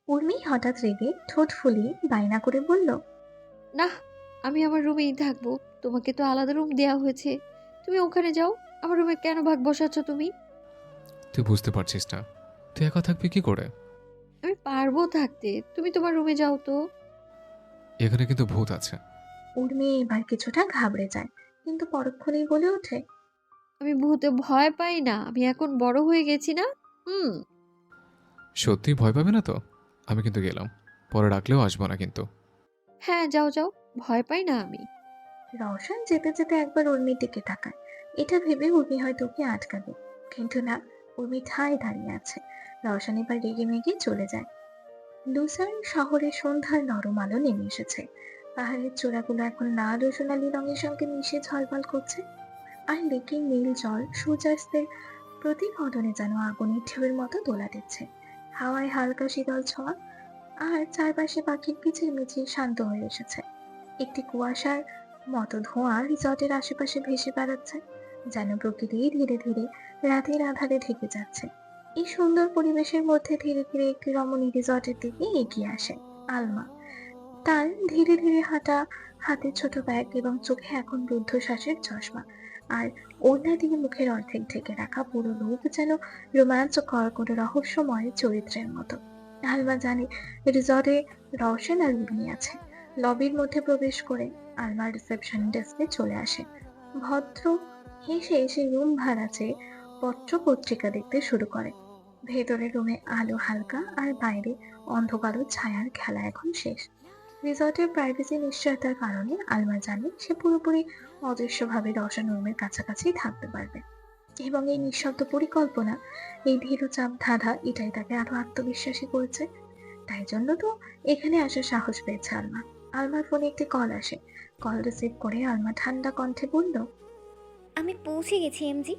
উর্মি হঠাৎ রেগে ঠোঁট ফুলিয়ে বায়না করে বলল, না, আমি আমার রুমেই থাকবো। তোমাকে তো আলাদা রুম দেওয়া হয়েছে, তুমি ওখানে যাও। আমার রুমে কেন ভাগ বসাচ্ছ তুমি? তুই বুঝতে পারছিস না, তুই একা থাকবি কি করে? আমি পারবো থাকতে, তুমি তোমার রুমে যাও তো। এখানে কিন্তু ভূত আছে। উর্মি এবার কিছুটা ঘাবড়ে যায়, কিন্তু পরক্ষণেই বলে ওঠে, আমি ভূতে ভয় পাই না, আমি এখন বড় হয়ে গেছি না। হুম। সত্যি ভয় পাবে না তো? আমি কিন্তু গেলাম, পরে ডাকলেও আসবো না কিন্তু। হ্যাঁ, যাও যাও, ভয় পাই না আমি। রওশন যেতে যেতে একবার উর্মির দিকে তাকায়। এটা ভেবে উর্মি হয়তো ওকে আটকাবে, কিন্তু না, উর্মি ঠায় দাঁড়িয়ে আছে। রওশন এবার রেগে মেগে চলে যায়। লুসার্ন শহরে সন্ধ্যার নরম আলো নেমে এসেছে। পাহাড়ের চূড়াগুলো এখন লাল ও সোনালী রঙের সঙ্গে মিশে ঝলমল করছে। আর লেকের নীল জল সূর্যাস্তের প্রতিফলনে যেন আগুনের ঢেউয়ের মতো দোলা দিচ্ছে। হাওয়ায় হালকা শীতল ছোঁয়া, আর চারপাশে পাখির কিচিরমিচির শান্ত হয়ে এসেছে। একটি কুয়াশার মতো ধোঁয়া রিসর্টের আশেপাশে ভেসে বেড়াচ্ছে, যেন প্রকৃতি ধীরে ধীরে রাতের আধারে ঢেকে যাচ্ছে। এই সুন্দর পরিবেশের মধ্যে ধীরে ধীরে একটি রমণী রিসর্টের দিকে এগিয়ে আসে। আলমা। তার ধীরে ধীরে হাঁটা, হাতে ছোট ব্যাগ এবং চোখে এখন রুদ্ধশ্বাসের চশমা, আর ওড়না দিয়ে মুখের অর্ধেক ঢেকে রাখা পুরো লোক যেন রোমাঞ্চকর কোনো রহস্যময় চরিত্রের মতো। আলমা জানে রিসর্টে রওশন আর উর্মি আছে। লবির মধ্যে প্রবেশ করে আলমা রিসেপশন ডেস্কে চলে আসে। ভদ্র হেসে এসে রুম ভাড়া চেয়ে পত্র পত্রিকা দেখতে শুরু করে। ভেতরের রুমে আলো হালকা, আর বাইরে অন্ধকার ও ছায়ার খেলা এখন শেষ। রিসর্টের প্রাইভেসি নিশ্চয়তার কারণে আলমা জানে সে পুরোপুরি অদৃশ্যভাবে রওশন রুমের কাছাকাছি থাকতে পারবে, এবং এই নিঃশব্দ পরিকল্পনা, এই ধীরচাপ ধাঁধা, এটাই তাকে আরো আত্মবিশ্বাসী করেছে। তাই জন্য তো এখানে আসার সাহস পেয়েছে আলমা। আলমার ফোনে একটি কল আসে। কল রিসিভ করে আলমা ঠান্ডা কণ্ঠে বলল, আমি পৌঁছে গেছি এমজি।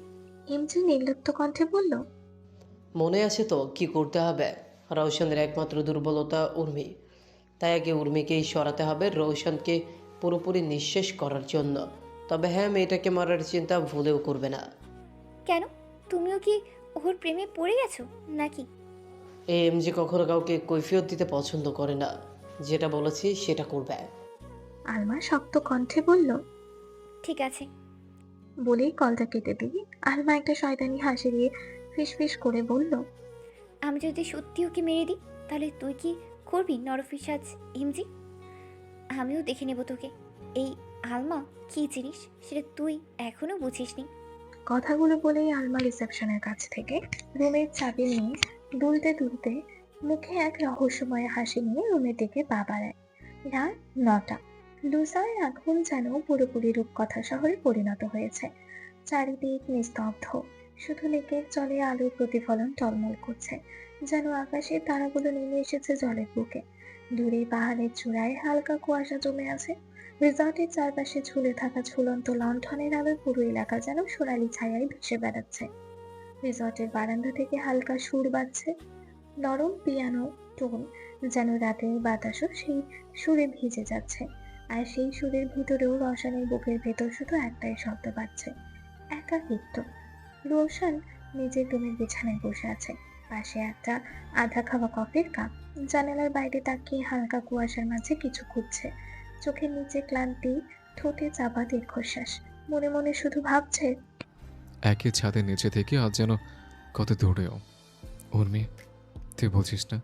এমজি নির্লিপ্ত কণ্ঠে বলল, মনে আছে তো কি করতে হবে? রৌশনের একমাত্র দুর্বলতা উর্মি, তাই আগে উর্মিকেই সরাতে হবে রৌশনকে পুরোপুরি নিঃশেষ করার জন্য। তবে হ্যাঁ, মেয়েটাকে মারার চিন্তা ভুলেও করবে না। কেন? তুমিও কি ওর প্রেমে পড়ে গেছো নাকি? এই এমজি কখনো কাউকে কৈফিয়ত দিতে পছন্দ করে না, যেটা বলেছি সেটা করবে। আলমা শক্ত কণ্ঠে বলল। ঠিক আছে। বলেই কলটা কেটে দিয়ে আলমা একটা শয়তানি হাসি দিয়ে ফিসফিস করে বলল, আমি যদি সত্যি ওকে মেরে দিই, তাহলে তুই কি করবি নরপিশাচ এমজি? আমিও দেখে নেব তোকে। এই আলমা কি জিনিস সেটা তুই এখনো বুঝিসনি। কথাগুলো বলেই আলমা রিসেপশনের কাছ থেকে রুমের চাবি নিয়ে দুলতে দুলতে মুখে এক রহস্যময় হাসি নিয়ে রুমের দিকে পা বাড়ায়। রাত 9টা। লুসার এখন যেন পুরোপুরি রূপকথা শহরে পরিণত হয়েছে। চারিদিক নিস্তব্ধ, শুধু লেকের জলে আলোর প্রতিফলন টলমল করছে, যেন আকাশের তারাগুলো নেমে এসেছে জলের বুকে। দূরে পাহাড়ের চূড়ায় হালকা কুয়াশা জমে আছে। রিসর্টের চারপাশে ঝুলে থাকা ঝুলন্ত লণ্ঠনের আলোয় পুরো এলাকা যেন সোনালী ছায়ায় ভেসে বেড়াচ্ছে। রিসর্টের বারান্দা থেকে হালকা সুর বাজছে, নরম পিয়ানো টোন, যেন রাতের বাতাসও সেই সুরে ভিজে যাচ্ছে। আর সেই সুরের ভিতরেও রওশনের বুকের ভেতর শুধু একটাই শব্দ পাচ্ছে, একাকিত্ব। রোশন নিজের রুমের বিছানায় বসে আছে, পাশে একটা আধা খাওয়া কফির কাপ। জানালার বাইরে তাকিয়ে হালকা কুয়াশার মাঝে কিছু খুঁজছে। চোখের নিচে ক্লান্তি, ঠোঁটে চাপা দীর্ঘশ্বাস। মনে মনে শুধু ভাবছে, একই ছাদের নিচে থেকে আজ যেন কত দূরেও। উর্মি, তুই বলছিস না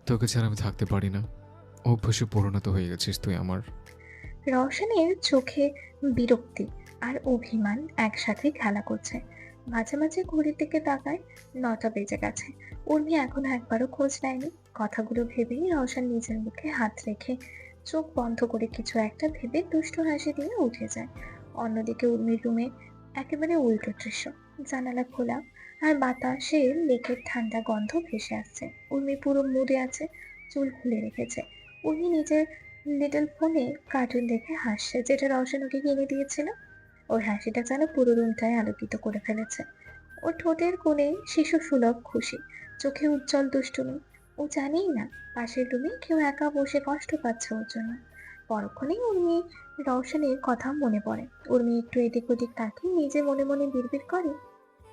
তোকে ছাড়া আমি থাকতে পারি না? অভ্যাসে পরিণত হয়ে গেছিস তুই আমার। রওশনের চোখে বিরক্তি আর অভিমান একসাথে খেলা করছে। মাঝে মাঝে ঘড়ির দিকে তাকায়, 9টা বেজে গেছে। উর্মি এখনো একবারও খোঁজ নেয়নি। কথাগুলো ভেবেই রওশন নিজের মুখে হাত রেখে চোখ বন্ধ করে কিছু একটা ভেবে দুষ্টু হাসি দিয়ে উঠে যায়। অন্যদিকে উর্মির রুমে একেবারে উল্টো দৃশ্য। জানালা খোলা, আর বাতাসে লেকের ঠান্ডা গন্ধ ভেসে আসছে। উর্মি পুরো মুডে আছে, চুল খুলে রেখেছে। উর্মি নিজের লিটল ফোনে কার্টুন দেখে হাসছে, যেটা রওশন ওকে কিনে দিয়েছিল। ওর হাসিটা যেন পুরো রুমটাই আলোকিত করে ফেলেছে। ওর ঠোঁটের কোণে শিশু সুলভ খুশি, চোখে উজ্জ্বল দুষ্টুমি। ও জানেই না পাশের রুমে কেউ একা বসে কষ্ট পাচ্ছে ওর জন্য। পরক্ষণেই উর্মি রওশনের কথা মনে পড়ে। উর্মি একটু এদিক ওদিক তাকিয়ে নিজে মনে মনে বিড়বিড় করে,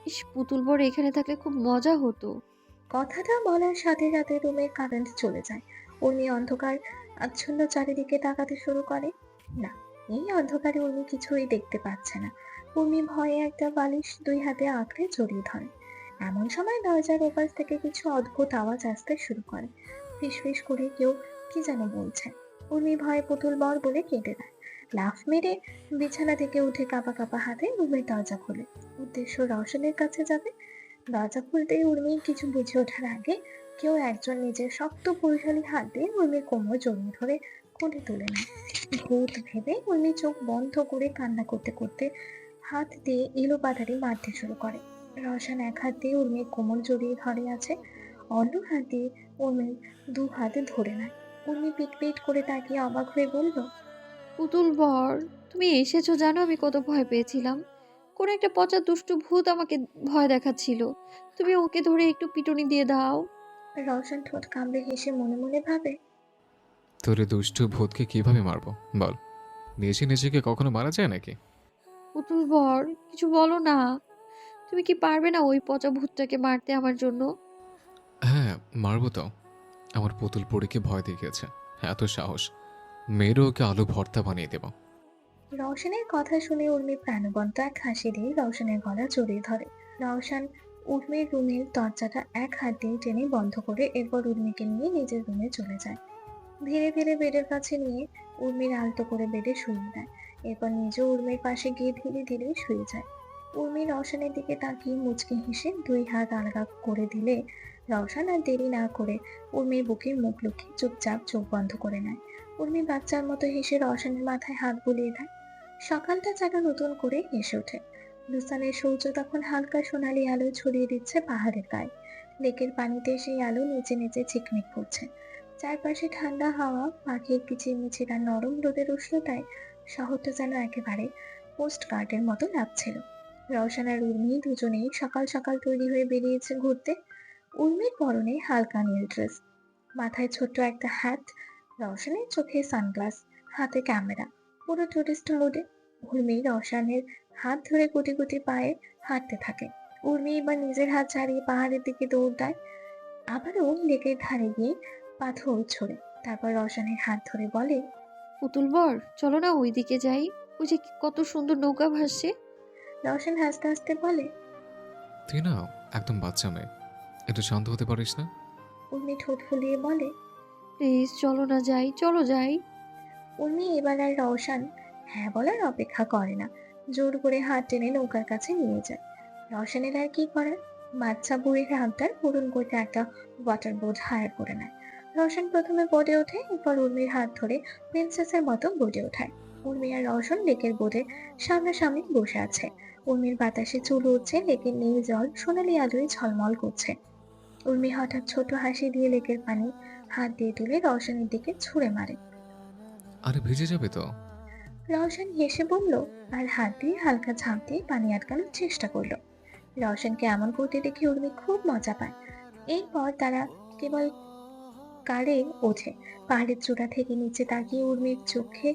ইস, পুতুল বড় এখানে থাকলে খুব মজা হতো। কথাটা বলার সাথে সাথে রুমের কারেন্ট চলে যায়। উর্মি অন্ধকার আচ্ছন্ন চারিদিকে তাকাতে শুরু করে। না, এই অন্ধকারে উর্মি কিছুই দেখতে পাচ্ছে না। উর্মি ভয়ে একটা বালিশ দুই হাতে আঁকড়ে জড়িয়ে ধরে। এমন সময় দরজার ওপাশ থেকে কিছু অদ্ভুত আওয়াজ আসতে শুরু করে। ফিসফিস করে কেউ কি যেন বলছে। উর্মি ভয়ে পুতুল বর বলে কেঁদে দেয়। লাফ মেরে বিছানা থেকে উঠে কাঁপা কাঁপা হাতে রুমের দরজা খোলে। উদ্দেশ্য রওশনের কাছে যাবে। দরজা খুলতেই উর্মি কিছু বুঝে ওঠার আগে কেউ একজন নিজের শক্ত পুরুষালী হাত দিয়ে উর্মির কোমর জড়িয়ে ধরে কোলে তুলে নেয়। ভূত ভেবে উর্মি চোখ বন্ধ করে কান্না করতে করতে হাত দিয়ে এলোপাতাড়ি মারতে শুরু করে। রওশন এক হাত দিয়ে উর্মির কোমর জড়িয়ে ধরে আছে, অন্য হাত দিয়ে উর্মির দু হাতে ধরে নেয়। উর্মি পিট পিট করে তাকিয়ে অবাক হয়ে বলল, পুতুল বর, তুমি এসেছো জানো আমি কত ভয় পেয়েছিলাম। কোন একটা পচা দুষ্টু ভূত আমাকে ভয় দেখাচ্ছিল। তুমি ওকে ধরে একটু পিটুনি দিয়ে দাও। রওশন ঠোঁট কামড়ে হেসে মনে মনে ভাবে, তোর এই দুষ্টু ভূতকে কিভাবে মারবো বল? নিজে নিজেকে কখনো মারা যায় নাকি? পুতুল বর, কিছু বলো না। তুমি কি পারবে না ওই পচা ভূতটাকে মারতে আমার জন্য? হ্যাঁ, মারবো তো। আমার পুতুল পরীকে ভয় দেখিয়েছে, এত সাহস, মেয়েরও ওকে আলু ভর্তা বানিয়ে দেব। রওশনের কথা শুনে উর্মি প্রাণবন্ত এক হাসি দিয়ে রওশনের গলা জড়িয়ে ধরে। রওশন উর্মির রুমের দরজাটা এক হাত দিয়ে টেনে বন্ধ করে এরপর উর্মিকে নিয়ে নিজের রুমে চলে যায়। ধীরে ধীরে বেডের কাছে নিয়ে উর্মির আলতো করে বেডে শুইয়ে দেয়। এরপর নিজে উর্মির পাশে গিয়ে ধীরে ধীরে শুয়ে যায়। উর্মি রওশনের দিকে তাকিয়ে মুচকি হেসে দুই হাত আলগা করে দিলে রওশন আর দেরি না করে উর্মির বুকে মুখ লুকিয়ে চুপচাপ চোখ বন্ধ করে নেয়। উর্মি বাচ্চার মতো হেসে রওশনের মাথায় হাত বুলিয়ে দেয়। সকালটা যেন নতুন করে হেসে ওঠে। লুসানের সূর্য তখন হালকা সোনালি আলো ছড়িয়ে দিচ্ছে পাহাড়ের গায়ে। লেকের পানিতে সেই আলো নিচে নিচে ঝিকমিক করছে। চারপাশে ঠান্ডা হাওয়া, পাখির কিচিরমিচির আর নরম রোদের উষ্ণতায় শহরটা যেন একেবারে পোস্ট কার্ডের মতো লাগছিল। রওশন আর উর্মি দুজনেই সকাল সকাল তৈরি হয়ে বেরিয়েছে ঘুরতে। উর্মির পরনে হালকা নীল ড্রেস, মাথায় ছোট্ট একটা হ্যাট, রওশনের চোখে সানগ্লাস, হাতে ক্যামেরা, পুরো টুরিস্ট মোডে। উর্মি রওশনের হাত ধরে গুটি গুটি পায়ে হাঁটতে থাকে। উর্মি এবার নিজের হাত ছাড়িয়ে পাহাড়ের দিকে দৌড় দেয়। আবারও লেকের ধারে গিয়ে পাথর ছোড়ে। তারপর রওশনের হাত ধরে বলে, পুতুল বর, চলো না ওইদিকে যাই। ওই যে কত সুন্দর নৌকা ভাসছে। রওশন হাসতে হাসতে বলে, তুই না একদম বাচ্চা মেয়ে, একটু শান্ত হতে পারিস না? উর্মি ঠোঁট ফুলিয়ে বলে। প্লিজ চলো না যাই, চলো যাই। উর্মি এবার আর রওশন হ্যাঁ বলার অপেক্ষা করে না, জোর করে হাত টেনে নৌকার কাছে নিয়ে যায়। রওশনের আর কি করার, বাচ্চা বুড়ির আবদার পূরণ করতে একটা ওয়াটার বোট হায়ার করে নেয়। রওশন প্রথমে বোটে ওঠে, এরপর উর্মির হাত ধরে প্রিন্সেসের মতো বোটে ওঠায়। উর্মি আর রওশন লেকের বোটে সামনাসামনি বসে আছে। উর্মির বাতাসে চুল উঠছে, লেকের নীল জল সোনালি আলোয় ঝলমল করছে। উর্মি হঠাৎ ছোট হাসি দিয়ে লেকের পানি হাত দিয়ে তুলে রওশনের দিকে ছুঁড়ে মারে। আরে ভিজে যাবে তো। রওশন হেসে বলল, আর হাত দিয়ে হালকা ঝাঁপ দিয়ে পানি আটকানোর চেষ্টা করলো। রওশনকে এমন করতে দেখে উর্মি খুব মজা পায়। এরপর তারা কেবল কারে ওঠে। পাহাড়ের চূড়া থেকে নিচে তাকিয়ে উর্মির চোখে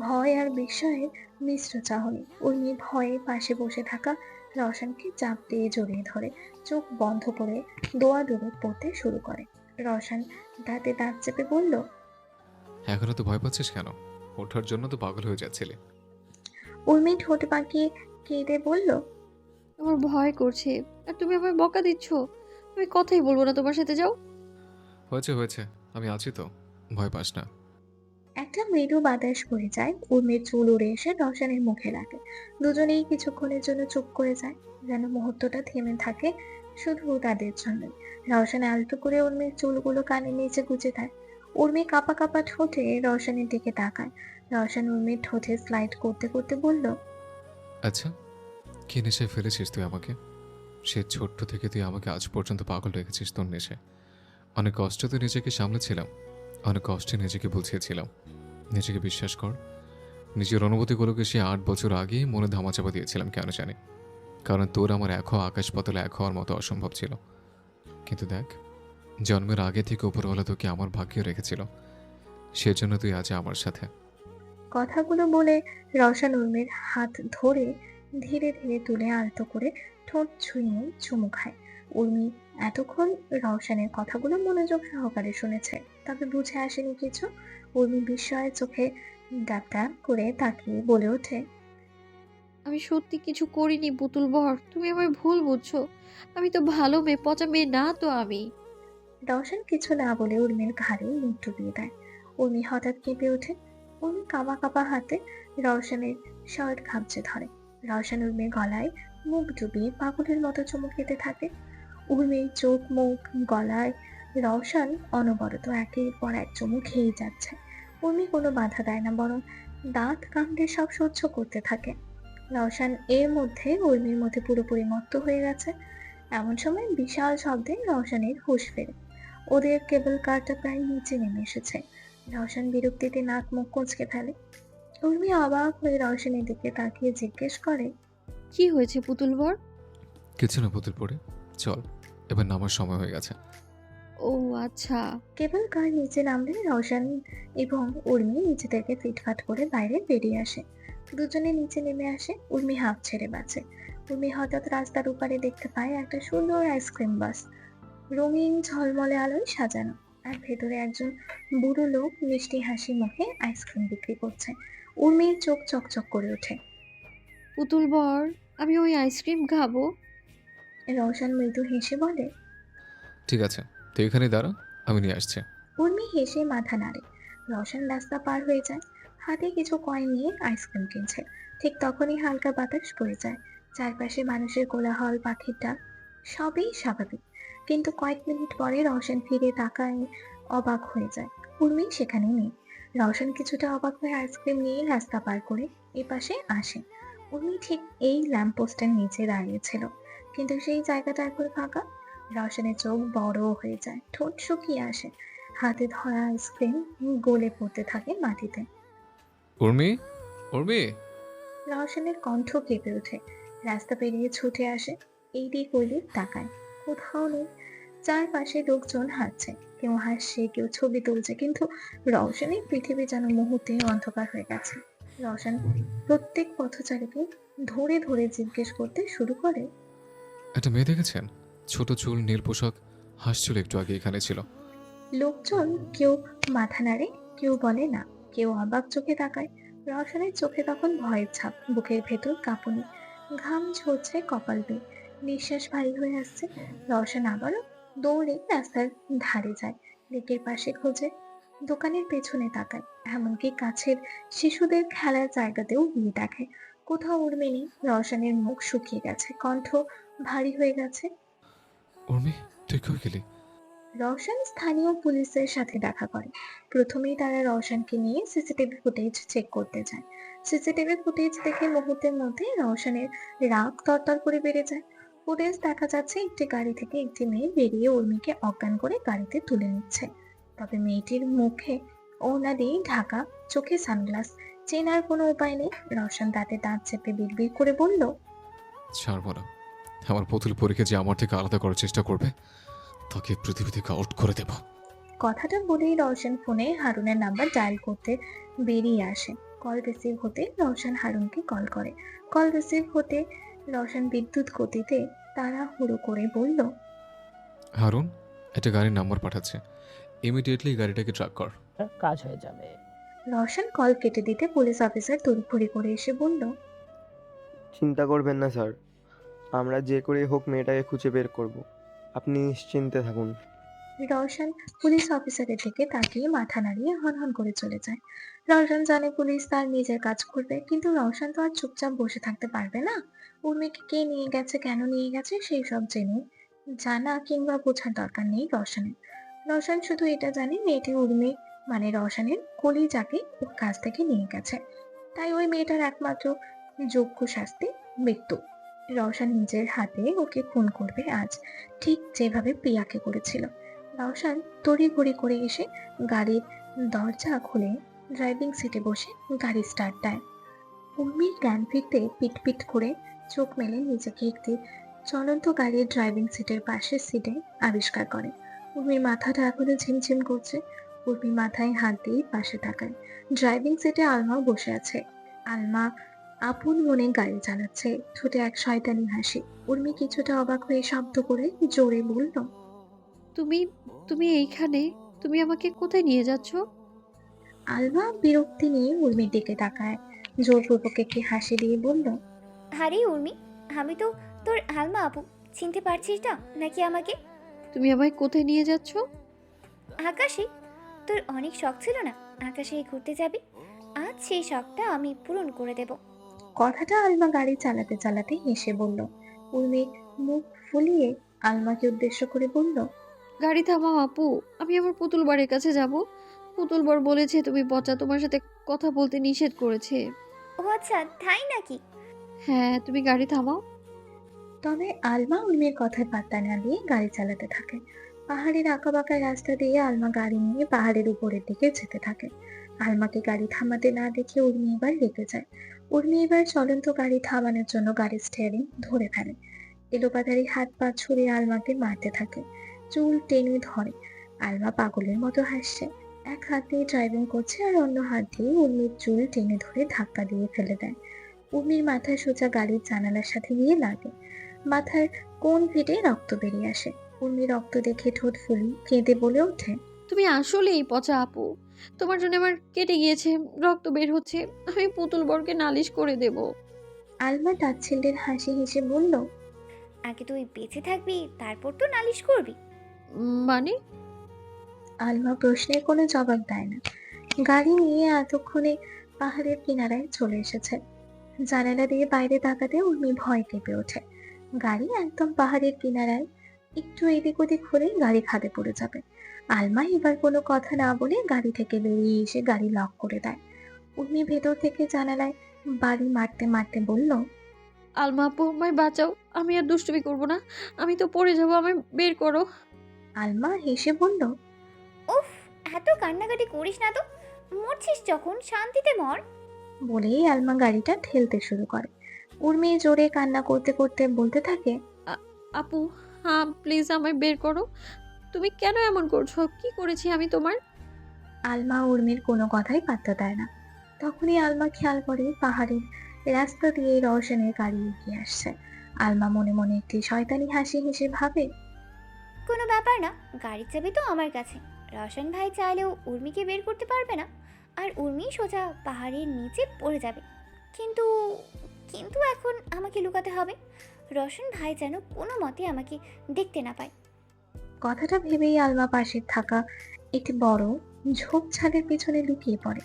ভয় আর বিস্ময়ের মিশ্র চাহনি। উর্মি ভয়ে পাশে বসে থাকা রওশনকে চাপ দিয়ে জড়িয়ে ধরে চোখ বন্ধ করে দোয়াদুড়ি পড়তে শুরু করে। রওশন দাঁতে দাঁত চেপে বলল, এখনো তো ভয় পাচ্ছিস কেন? ওঠার জন্য তো পাগল হয়ে যাচ্ছিলে। উর্মি ঠোঁট পাকিয়ে কেঁদে বলল, আমার ভয় করছে, আর তুমি আমায় বকা দিচ্ছ। আমি কথাই বলবো না তোমার সাথে, যাও। হয়েছে হয়েছে, আমি আছি তো, ভয় পাস না। একটা মৃদু বাতাস বয়ে যায়, উর্মির চুল উড়ে এসে রওশনের মুখে লাগে। দুজনেই কিছুক্ষণের জন্য চুপ করে যায়, যেন মুহূর্তটা থেমে থাকে শুধু তাদের জন্যই। রওশন আলতো করে উর্মির চুলগুলো কানের নিচে গুজে দেয়। উর্মি কাঁপা কাঁপা ঠোঁটে রওশনের দিকে তাকায়। রওশন উর্মির ঠোঁটে স্লাইড করতে করতে বলল, আচ্ছা, কি নেশায় ফেলেছিস তুই আমাকে? সে ছোট্ট থেকে তুই আমাকে আজ পর্যন্ত পাগল রেখেছিস তোর নেশায়। অনেক কষ্টে তো নিজেকে সামলেছিলাম, অনেক কষ্টে নিজেকে বুঝিয়েছিলাম। নিজেকে বিশ্বাস কর, নিজের অনুভূতিগুলোকে সে 8 বছর আগেই মনে ধামাচাপা দিয়েছিলাম, কেন জানি। কারণ তোর আমার এক হওয়া আকাশ পাতালে এক হওয়ার মতো অসম্ভব ছিল। কিন্তু দেখ, জন্মের আগে থেকে উপরওয়ালা তোকে আমার ভাগ্যে রেখেছিল, সেজন্য তুই আজ আমার সাথে। কথাগুলো বলে রওশন উর্মির হাত ধরে ধীরে ধীরে তুলে আলতো করে ঠোঁট ছুঁয়ে চুমু খায়। উর্মি এতক্ষণ রওশনের কথাগুলো মনোযোগ সহকারে শুনেছে, তবে বুঝে আসেনি কিছু। উর্মি বিস্ময়ের চোখে ড্যাব ড্যাব করে তাকিয়ে বলে ওঠে, আমি সত্যি কিছু করিনি পুতুল বর, তুমি আমায় ভুল বুঝছো। আমি তো ভালো মেয়ে, পচা মেয়ে না তো আমি। রওশন কিছু না বলে উর্মির ঘাড়ে মুখ ডুবিয়ে দেয়। উর্মি হঠাৎ কেঁপে ওঠে। উর্মি কাঁপা কাঁপা হাতে রওশনের শার্ট খামচে ধরে। রওশন উর্মির গলায় মুখ ডুবিয়ে পাগলের মতো চুমু খেতে থাকে। উর্মির চোখ, মুখ, গলায় রওশন অনবরত একের পর এক চুমু খেয়েই যাচ্ছে। উর্মি কোনো বাধা দেয় না, বরং দাঁত কামড়ে সব সহ্য করতে থাকে। রওশন এর মধ্যে উর্মির মধ্যে পুরোপুরি মত্ত হয়ে গেছে। এমন সময় বিশাল শব্দে রওশনের হুঁশ ফেরে। ওদের কেবল কারটা প্রায় নিচে নেমে এসেছে। রওশন বিরক্তিতে নাক মুখ কুঁচকে ফেলে। উর্মি অবাক হয়ে রওশনের দিকে তাকিয়ে জিজ্ঞেস করে, কি হয়েছে পুতুল বর? কিছু না পুতুল পড়ে, চল, এবার নামার সময় হয়ে গেছে। ও আচ্ছা। কেবল কার নিচে নামলে রওশন এবং উর্মি নিচে থেকে ফিটফাট করে বাইরে বেরিয়ে আসে। দুজনে নিচে নেমে আসে। উর্মি হাঁপ ছেড়ে বাঁচে। উর্মি হঠাৎ রাস্তার উপারে দেখতে পায় একটা সুন্দর আইসক্রিম বাস, রঙিন ঝলমলে আলোয় সাজানো, আর ভেতরে একজন বুড়ো লোক মিষ্টি হাসি মুখে আইসক্রিম বিক্রি করছে। উর্মির চোখ চকচক করে ওঠে। পুতুল বর, আমি ওই আইসক্রিম খাবো। রওশন মৃদু হেসে বলে। ঠিক আছে, তুই এখানে দাঁড়া, আমি নিয়ে আসছি। উর্মি হেসে মাথা নাড়ে। রওশন রাস্তা পার হয়ে যায়, হাতে কিছু কয়েন নিয়ে আইসক্রিম কিনছে। ঠিক তখনই হালকা বাতাস বয়ে যায়। চারপাশে মানুষের কোলাহল, পাখির ডাক, সবই স্বাভাবিক। কিন্তু কয়েক মিনিট পরে রওশন ফিরে তাকায়, অবাক হয়ে যায়। উর্মি সেখানে নেই। রওশন কিছুটা অবাক হয়ে আইসক্রিম নিয়ে রাস্তা পার করে এপাশে আসে। উর্মি ঠিক এই ল্যাম্পপোস্টের নিচে দাঁড়িয়েছিল, কিন্তু সেই জায়গাটা এখন ফাঁকা। রওশনের চোখ বড় হয়ে যায়, ঠোঁট শুকিয়ে আসে। হাতে ধরা আইসক্রিম গলে পড়তে থাকে মাটিতে। উর্মি, উর্মি! রওশনের কণ্ঠ কেঁপে ওঠে। রাস্তা পেরিয়ে ছুটে আসে। এই দিক ওই দিক তাকায়, কোথাও নেই। চারপাশে লোকজন হাঁটছে, কেউ হাসছে, কেউ ছবি তুলছে, কিন্তু রওশনের পৃথিবী যেন মুহূর্তে অন্ধকার হয়ে গেছে। রওশন প্রত্যেক পথচারীকে ধরে ধরে জিজ্ঞেস করতে শুরু করে, একটা মেয়ে দেখেছেন? ছোট চুল, নীল পোশাক, হাসছিল একটু আগে এখানে ছিল। লোকজন কেউ মাথা নাড়ে, কেউ বলে না, কেউ অবাক চোখে তাকায়। রওশনের চোখে তখন ভয়ের ছাপ, বুকের ভেতর কাঁপুনি, ঘাম ঝরছে কপাল বেয়ে, নিঃশ্বাস ভারী হয়ে আসছে। রওশন আবারও দৌড়ে রাস্তার ধারে যায়, লেকের পাশে খোঁজে, দোকানের পেছনে তাকায়, এমনকি কাছের শিশুদের খেলার জায়গাতেও গিয়ে দেখে। কোথাও উর্মি নেই। রওশনের মুখ শুকিয়ে গেছে, কণ্ঠ ভারী হয়ে গেছে। উর্মি, তুই কই গেলি? রওশন স্থানীয় পুলিশের সাথে দেখা করে। প্রথমেই তারা রওশনকে নিয়ে সিসিটিভি ফুটেজ চেক করতে যায়। সিসিটিভি ফুটেজ দেখে মুহূর্তের মধ্যে রওশনের রাগ তরতর করে বেড়ে যায়। ফুটেজ দেখা যাচ্ছে একটি গাড়ি থেকে একটি মেয়ে বেরিয়ে উর্মিকে অজ্ঞান করে গাড়িতে তুলে নিচ্ছে। তবে মেয়েটির মুখে ওড়না দিয়ে ঢাকা, চোখে সানগ্লাস, চেনার কোনো উপায় নেই। রওশন দাঁতে দাঁত চেপে বিড়বিড় করে বলল, ছাড়বো না। আমার পুতুল পরীকে যে আমার থেকে আলাদা করার চেষ্টা করবে, তাকে পৃথিবী থেকে আউট করে দেব। কথাটা বলেই রওশন ফোনে হারুনের নাম্বার ডায়াল করতে বেরিয়ে আসে। কল রিসিভ হতে রওশন হারুনকে কল করে। কল রিসিভ হতে রওশন বিদ্যুৎ গতিতে তাড়াহুড়ো করে বলল, হারুন, একটা গাড়ির নাম্বার পাঠাচ্ছে, ইমিডিয়েটলি গাড়িটাকে ট্র্যাক কর। কাজ হয়ে যাবে। রওশন কল কেটে দিতে পুলিশ অফিসার তড়িঘড়ি করে এসে বলল, চিন্তা করবেন না স্যার, আমরা যে করেই হোক মেয়েটাকে খুঁজে বের করব। আপনি নিশ্চিন্তে থাকুন। রওশন পুলিশ অফিসারের দিকে তাকিয়ে মাথা নাড়িয়ে হনহন করে চলে যায়। রওশন জানে পুলিশ তার নিজের কাজ করবে, কিন্তু রওশন তো আর চুপচাপ বসে থাকতে পারবে না। উর্মিকে কে নিয়ে গেছে, কেন নিয়ে গেছে, সেই সব জেনে জানা কিংবা বোঝার দরকার নেই রওশনের। রওশন শুধু এটা জানে মেয়েটি উর্মি মানে রওশনের কলিজাকে ওর কাছ থেকে নিয়ে গেছে। তাই ওই মেয়েটার একমাত্র যোগ্য শাস্তি মৃত্যু। রওশন নিজের হাতে ওকে খুন করবে আজ, ঠিক যেভাবে প্রিয়াকে করেছিল। রওশন তড়িঘড়ি করে এসে গাড়ির দরজা খুলে ড্রাইভিং সিটে বসে গাড়ি স্টার্ট দেয়। উর্মির জ্ঞান ফিরতে পিটপিট করে চোখ মেলে নিজেকে একটি চলন্ত গাড়ির ড্রাইভিং সিটের পাশের সিটে আবিষ্কার করে। উর্মির মাথাটা এখনো ঝিমঝিম করছে। উর্মি মাথায় হাত দিয়ে পাশে তাকায়। ড্রাইভিং সিটে আলমাও বসে আছে। আলমা আপন মনে গাড়ি চালাচ্ছে, ঠোঁটে এক শয়তানি হাসি। উর্মি কিছুটা অবাক হয়ে শব্দ করে জোরে বলল, তুমি তুমি এইখানে? তুমি আমাকে কোথায় নিয়ে যাচ্ছ? আলমা বিরক্তি নিয়ে উর্মির দিকে তাকায়, জোরপূর্বক একটি হাসি দিয়ে বলল, আরে উর্মি, আমি তো তোর আলমা আপু। চিনতে পারছিস না নাকি আমাকে? তুমি আমায় কোথায় নিয়ে যাচ্ছ? আকাশে। তোর অনেক শখ ছিল না আকাশে ঘুরতে যাবি? আজ সেই শখটা আমি পূরণ করে দেব। কথাটা আলমা গাড়ি চালাতে চালাতে হেসে বলল। উর্মি মুখ ফুলিয়ে আলমাকে উদ্দেশ্য করে বলল, গাড়ি থামাও আপু, আমি আমার পুতুল বাড়ির কাছে যাব। পুতুল বর বলেছে তুমি পচা, তোমার সাথে কথা বলতে নিষেধ করেছে। ও আচ্ছা, তাই নাকি? হ্যাঁ, তুমি গাড়ি থামাও। তবে আলমা উর্মির কথায় পাত্তা না দিয়ে গাড়ি চালাতে থাকে। পাহাড়ের আঁকাবাঁকা রাস্তা দিয়ে আলমা গাড়ি নিয়ে পাহাড়ের উপরের দিকে যেতে থাকে। আলমাকে গাড়ি থামাতে না দেখে উর্মি এবার রেগে যায়। উর্মি এবার চলন্ত গাড়ি থামানোর জন্য গাড়ির স্টিয়ারিং ধরে ফেলে। এলোপাতাড়ি হাত পা ছুড়ে আলমাকে মারতে থাকে, চুল টেনে ধরে। আলমা পাগলের মতো হাসছে, এক হাত দিয়ে ড্রাইভিং করছে আর অন্য হাত দিয়ে উর্মির চুল টেনে ধরে ধাক্কা দিয়ে ফেলে দেয়। উর্মির মাথা সোজা গাড়ির জানালার সাথে গিয়ে লাগে। মাথার কোণ ফেটে রক্ত বেরিয়ে আসে। উর্মি রক্ত দেখে ঠোঁট ফুলিয়ে কেঁদে বলে ওঠে, তুমি আসলেই পচা আপু। তোমার জন্য আমার কেটে গিয়েছে, রক্ত বের হচ্ছে। আমি পুতুল বরকে নালিশ করে দেব। আলমা তাচ্ছিল্যের হাসি হেসে বলল, আগে তুই বেঁচে থাকবি, তারপর তো নালিশ করবি। মানে? আলমা প্রশ্নের কোনো জবাব দেয় না। গাড়ি নিয়ে এতক্ষণে পাহাড়ের কিনারায় চলে এসেছে। জানালা দিয়ে বাইরে তাকাতে উর্মি ভয় কেঁপে ওঠে। গাড়ি একদম পাহাড়ের কিনারায়, একটু এদিক ওদিক হলেই গাড়ি খাদে পড়ে যাবে। আলমা এবার কোনো কথা না বলে গাড়ি থেকে বেরিয়ে এসে গাড়ি লক করে দেয়। উর্মি ভেতর থেকে জানালায় বাড়ি মারতে মারতে বলল, আলমা আপু, আমায় বাঁচাও। আমি আর দুষ্টুমি করব না। আমি তো পড়ে যাবো, আমায় বের করো। আলমা হেসে বলল, উফ, এত কান্নাকাটি করিস না তো। মরছিস যখন শান্তিতে মর। বলেই আলমা গাড়িটা ঠেলতে শুরু করে। উর্মি জোরে কান্না করতে করতে বলতে থাকে, আ- আপু, হ্যাঁ প্লিজ আমায় বের করো। তুমি কেন এমন করছো? কি করেছি আমি তোমার? আলমা উর্মির কোনো কথাই পাত্তা দেয় না। তখনই আলমা খেয়াল করে পাহাড়ের রাস্তা দিয়ে রওশনের গাড়ি এগিয়ে আসছে। আলমা মনে মনে একটি শয়তানি হাসি হেসে ভাবে, কোনো ব্যাপার না, গাড়ির চাবি তো আমার কাছে। রওশন ভাই চাইলেও উর্মিকে বের করতে পারবে না। আর উর্মি সোজা পাহাড়ের নিচে পড়ে যাবে। কিন্তু কিন্তু এখন আমাকে লুকাতে হবে। রওশন ভাই যেন কোনো মতে আমাকে দেখতে না পায়। কথাটা ভেবেই আলমা পাশে থাকা একটি বড় ঝোপঝাড়ের পেছনে লুকিয়ে পড়ে।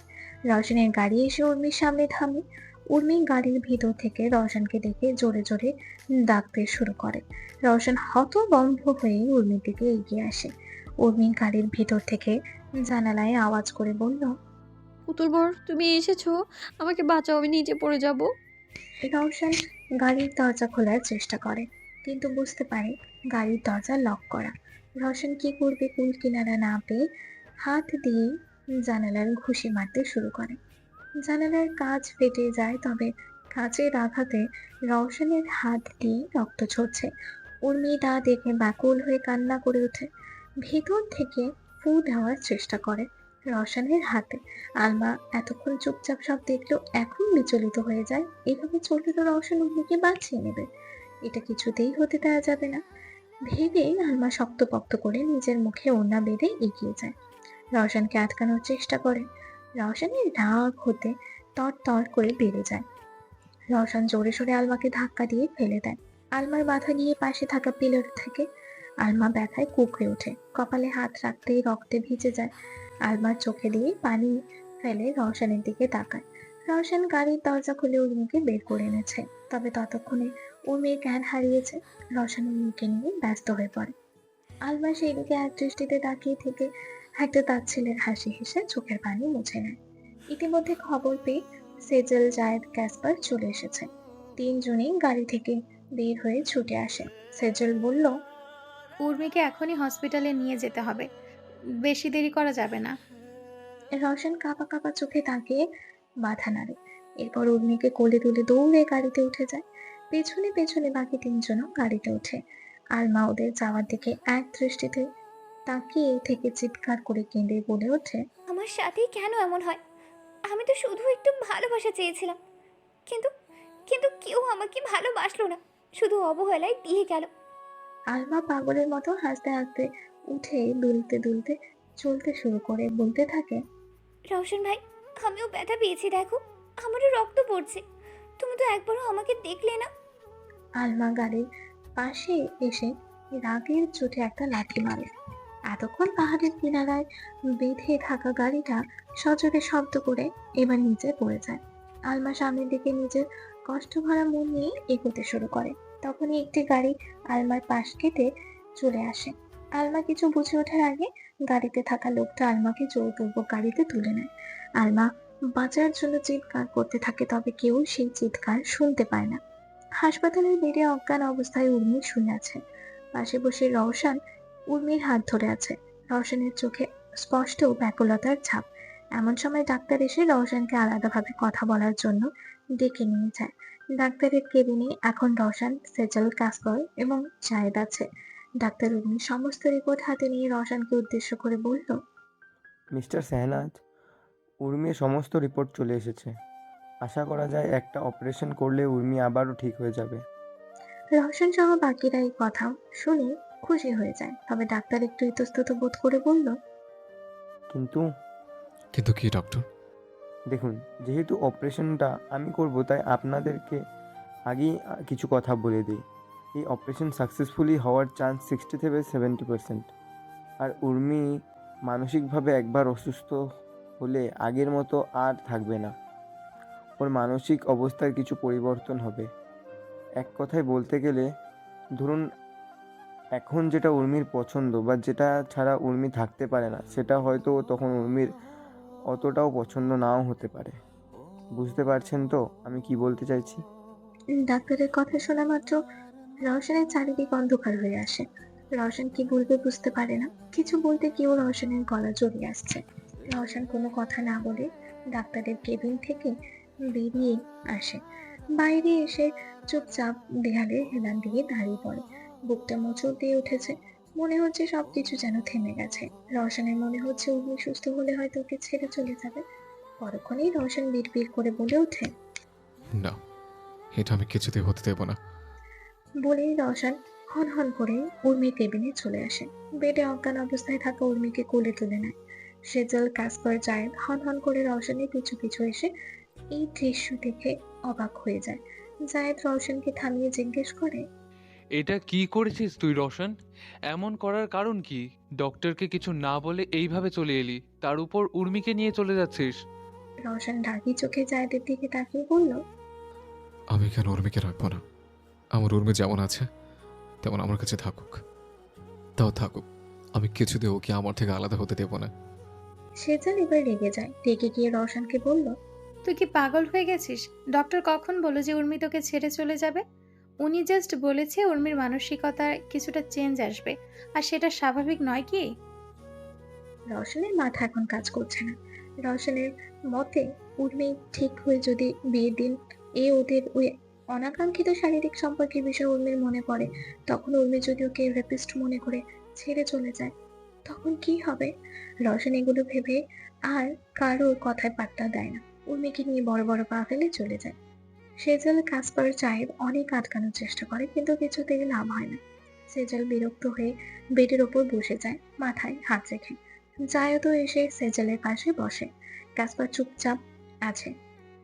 রওশনের গাড়ি এসে উর্মির সামনে থামে। উর্মি গাড়ির ভিতর থেকে রওশনকে দেখে জোরে জোরে ডাকতে শুরু করে। রওশন হতভম্ব হয়ে উর্মির দিকে এগিয়ে আসে। উর্মি গাড়ির ভিতর থেকে জানালায় আওয়াজ করে বলল, পুতুল বর, তুমি এসেছো? আমাকে বাঁচাও, আমি নিচে পড়ে যাব। রওশন গাড়ির দরজা খোলার চেষ্টা করে, কিন্তু বুঝতে পারে গাড়ির দরজা লক করা। রওশন কি করবে কুল কিনারা না পেয়ে হাত দিয়ে জানালার ঘুষি মারতে শুরু করে। জানালার কাঁচ ফেটে যায়, তবে কাঁচের আঘাতে রওশনের হাত দিয়ে রক্ত ঝরছে। উর্মি তা দেখে ব্যাকুল হয়ে কান্না করে ওঠে। ভেতর থেকে ফু দেওয়ার চেষ্টা করে রওশনের হাতে। আলমা এতক্ষণ চুপচাপ সব দেখলেও এখন বিচলিত হয়ে যায়। এভাবে চললে তো রওশন উর্মিকে বাঁচিয়ে নেবে, এটা কিছুতেই হতে দেওয়া যাবে না ভেবে আলমা শক্তপোক্ত করে নিজের মুখে ওড়না বেঁধে এগিয়ে যায়। রওশনকে আটকানোর চেষ্টা করে। রওশনের রাগ হতে তর করে বেড়ে যায়। রওশন জোরে সোরে আলমাকে ধাক্কা দিয়ে ফেলে দেয়। আলমার মাথা গিয়ে পাশে থাকা পিলার থেকে। আলমা ব্যথায় কুঁকড়ে ওঠে, কপালে হাত রাখতেই রক্তে ভিজে যায়। আলমার চোখে দিয়ে পানি ফেলে রওশনের দিকে তাকায়। রওশন গাড়ির দরজা খুলে উর্মিকে বের করে এনেছে, তবে ততক্ষণে উর্মির জ্ঞান হারিয়েছে। রওশন উর্মিকে নিয়ে ব্যস্ত হয়ে পড়ে। আলমা সেই দিকে এক দৃষ্টিতে তাকিয়ে থেকে একটা তাচ্ছিলের হাসি হেসে চোখের পানি মুছে নেয়। ইতিমধ্যে খবর পেয়ে সেজল, জায়েদ, ক্যাসপার চলে এসেছে। তিনজনেই গাড়ি থেকে বের হয়ে ছুটে আসে। সেজল বলল, উর্মিকে এখনই হসপিটালে নিয়ে যেতে হবে, বেশি দেরি করা যাবে না। রওশন কাঁপা কাঁপা চোখে তাকিয়ে মাথা নাড়ে। এরপর উর্মিকে কোলে তুলে দৌড়ে গাড়িতে উঠে যায়। পেছনে পেছনে বাকি তিনজনও গাড়িতে ওঠে। আলমা ওদের যাওয়ার দিকে এক দৃষ্টিতে তাকিয়ে থেকে চিৎকার করে কেঁদে বলে ওঠে, আমার সাথেই কেন এমন হয়? আমি তো শুধু একটু ভালোবাসা চেয়েছিলাম। কিন্তু কিন্তু কেউ আমাকে ভালোবাসলো না, শুধু অবহেলায় দিয়ে গেল। আলমা পাগলের মতো হাসতে হাসতে উঠে দুলতে দুলতে চলতে শুরু করে বলতে থাকে, রওশন ভাই, আমিও ব্যথা পেয়েছি, দেখো আমারও রক্ত পড়ছে। তুমি তো একবারও আমাকে দেখলে না। আলমা গাড়ির পাশে এসে রাগের চোটে একটা লাথি মারে। এতক্ষণ পাহাড়ের কিনারায় বেঁধে থাকা গাড়িটা সজোরে শব্দ করে এবার নিচে পড়ে যায়। আলমা সামনের দিকে নিজের কষ্ট ভরা মন নিয়ে এগোতে শুরু করে। তখনই একটি গাড়ি আলমার পাশ কেটে চলে আসে। আলমা কিছু বুঝে ওঠার আগে গাড়িতে থাকা লোকটা আলমাকে জোরপূর্বক গাড়িতে তুলে নেয়। আলমা বাঁচার জন্য চিৎকার করতে থাকে, তবে কেউ সেই চিৎকার শুনতে পায় না। হাসপাতালের বেডে অজ্ঞান অবস্থায় উর্মি শুয়ে আছে। পাশে বসে রওশন উর্মির হাত ধরে আছে। রওশনের চোখে স্পষ্ট ব্যাকুলতার ছাপ। এমন সময় ডাক্তার এসে রওশনকে আলাদাভাবে কথা বলার জন্য ডেকে নিয়ে যায়। ডাক্তারের কেবিনে এখন রওশন, সেজল, কাসকর এবং জায়েদ আছে। ডাক্তার উর্মির সমস্ত রিপোর্ট হাতে নিয়ে রওশনকে উদ্দেশ্য করে বলল, মিস্টার সেহনাজ, উর্মির সমস্ত রিপোর্ট চলে এসেছে। আশা করা যায় একটা অপারেশন করলে উর্মি আবারও ঠিক হয়ে যাবে। রওশন সহ বাকিরা এই কথা শুনে খুশি হয়ে যায়। তবে ডাক্তার একটু ইতস্তত বোধ করে বলল, কিন্তু কিন্তু কি ডক্টর? দেখুন, যেহেতু অপারেশনটা আমি করব, তাই আপনাদেরকে আগেই কিছু কথা বলে দিই। এই অপারেশন সাকসেসফুলি হওয়ার চান্স 60 থেকে 70%। আর উর্মি মানসিকভাবে একবার অসুস্থ হলে আগের মতো আর থাকবে না। ওর মানসিক অবস্থার কিছু পরিবর্তন হবে। এক কথায় বলতে গেলে, ধরুন এখন যেটা উর্মির পছন্দ বা যেটা ছাড়া উর্মি থাকতে পারে না, সেটা হয়তো তখন উর্মির অতটাও পছন্দ নাও হতে পারে। বুঝতে পারছেন তো আমি কি বলতে চাইছি? ডাক্তারের কথা শোনা মাত্র রওশনের চারিদিক অন্ধকার হয়ে আসে। রওশন কি বলবে বুঝতে পারে না। কিছু বলতে কেউ রওশনের গলা জড়িয়ে আসছে। রওশন কোনো কথা না বলে ডাক্তারের কেবিন থেকে বেরিয়ে আসে। বাইরে এসে চুপচাপ দেয়ালে হেলান দিয়ে দাঁড়িয়ে পড়ে। বুকটা মোচড় দিয়ে উঠেছে। মনে হচ্ছে সবকিছু যেন থেমে গেছে। রওশনের মনে হচ্ছে উর্মি সুস্থ হলে হয়তো ওকে ছেড়ে চলে যাবে। পরক্ষণেই রওশন বিড়বিড় করে বলে ওঠে, না, এটা আমি কিছুতেই হতে দেব না। বলেই রওশন হন হন করে উর্মির কেবিনে চলে আসে। বেডে অজ্ঞান অবস্থায় থাকা উর্মিকে কোলে তুলে নেয়। সেজল, কাসপার, জায়েদ হন হন করে রওশনের পিছু পিছু এসে এই দৃশ্য দেখে অবাক হয়ে যায়। জায়েদ রওশনকে থামিয়ে জিজ্ঞেস করে, এটা কি করেছিস তুই রওশন? এমন করার কারণ কি? ডক্টরকে কিছু না বলে এইভাবে চলে এলি, তার উপর উর্মিকে নিয়ে চলে যাচ্ছিস। রওশন রাগী চোখে জায়েদের দিকে তাকিয়ে বলল, আমি কেন উর্মিকে রাখবো না? আমার উর্মি যেমন আছে তেমন আমার কাছে থাকুক। তাও থাকুক, আমি কিছুতে ওকে আমার থেকে আলাদা হতে দেব না। সেজল এবার রেগে যায়। রেগে গিয়ে রওশনকে বলল, তুই কি পাগল হয়ে গেছিস? ডক্টর কখন বলল যে উর্মি তোকে ছেড়ে চলে যাবে? উনি জাস্ট বলেছে উর্মির মানসিকতায় কিছুটা চেঞ্জ আসবে, আর সেটা স্বাভাবিক নয় কি? রওশনের মাথা এখন কাজ করছে না। রওশনের মতে উর্মি ঠিক হয়ে যদি বিয়ের দিন ওদের ওই অনাকাঙ্ক্ষিত শারীরিক সম্পর্কের বিষয় উর্মির মনে পড়ে, তখন উর্মি যদি ওকে রেপিস্ট মনে করে ছেড়ে চলে যায়, তখন কি হবে? রওশন এগুলো ভেবে আর কারোর কথায় পাত্তা দেয় না। উর্মিকে নিয়ে বড় বড় পা ফেলে চলে যায়। সেজল, কাসপার, জায়েদ অনেক আটকানোর চেষ্টা করে, কিন্তু কিছুতেই লাভ হয় না। সেজল বিরক্ত হয়ে বেডের ওপর বসে যায়, মাথায় হাত রেখে। জায়দও এসে সেজলের পাশে বসে। ক্যাসপার চুপচাপ আছে।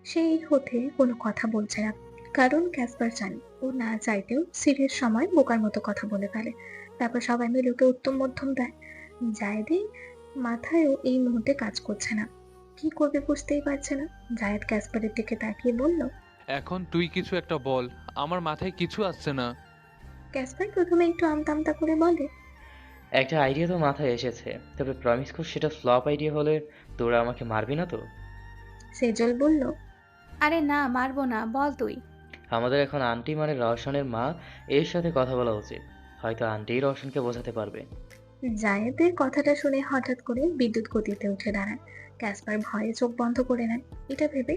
সেই হতে কোনো কথা বলছে না, কারণ ক্যাসপার জানে ও না চাইতেও সিরিয়াস সময় বোকার মতো কথা বলে ফেলে। তারপর সবাই মিলে ওকে উত্তম মধ্যম দেয়। জায়েদের মাথায়ও এই মুহূর্তে কাজ করছে না, কি করবে বুঝতেই পারছে না। জায়েদ ক্যাসপারের দিকে তাকিয়ে বলল, এখন তুই কিছু একটা বল, আমার মাথায় কিছু আসছে না। ক্যাসপার প্রথমে একটু আমতা আমতা করে বলে, একটা আইডিয়া তো মাথায় এসেছে, তবে প্রমিস কর সেটা ফ্লপ আইডিয়া হলে তোরা আমাকে মারবি না তো? সেজল বলল, আরে না, মারবো না, বল তুই। আমাদের এখন আন্টি মানে রওশনের মা, এর সাথে কথা বলা উচিত। হয়তো আন্টিই রওশনকে বোঝাতে পারবে। জায়েদের কথাটা শুনে হঠাৎ করে বিদ্যুৎ গতিতে উঠে দাঁড়ায়। ক্যাসপার ভয়ে চোখ বন্ধ করে নেয়। এটা ভেবে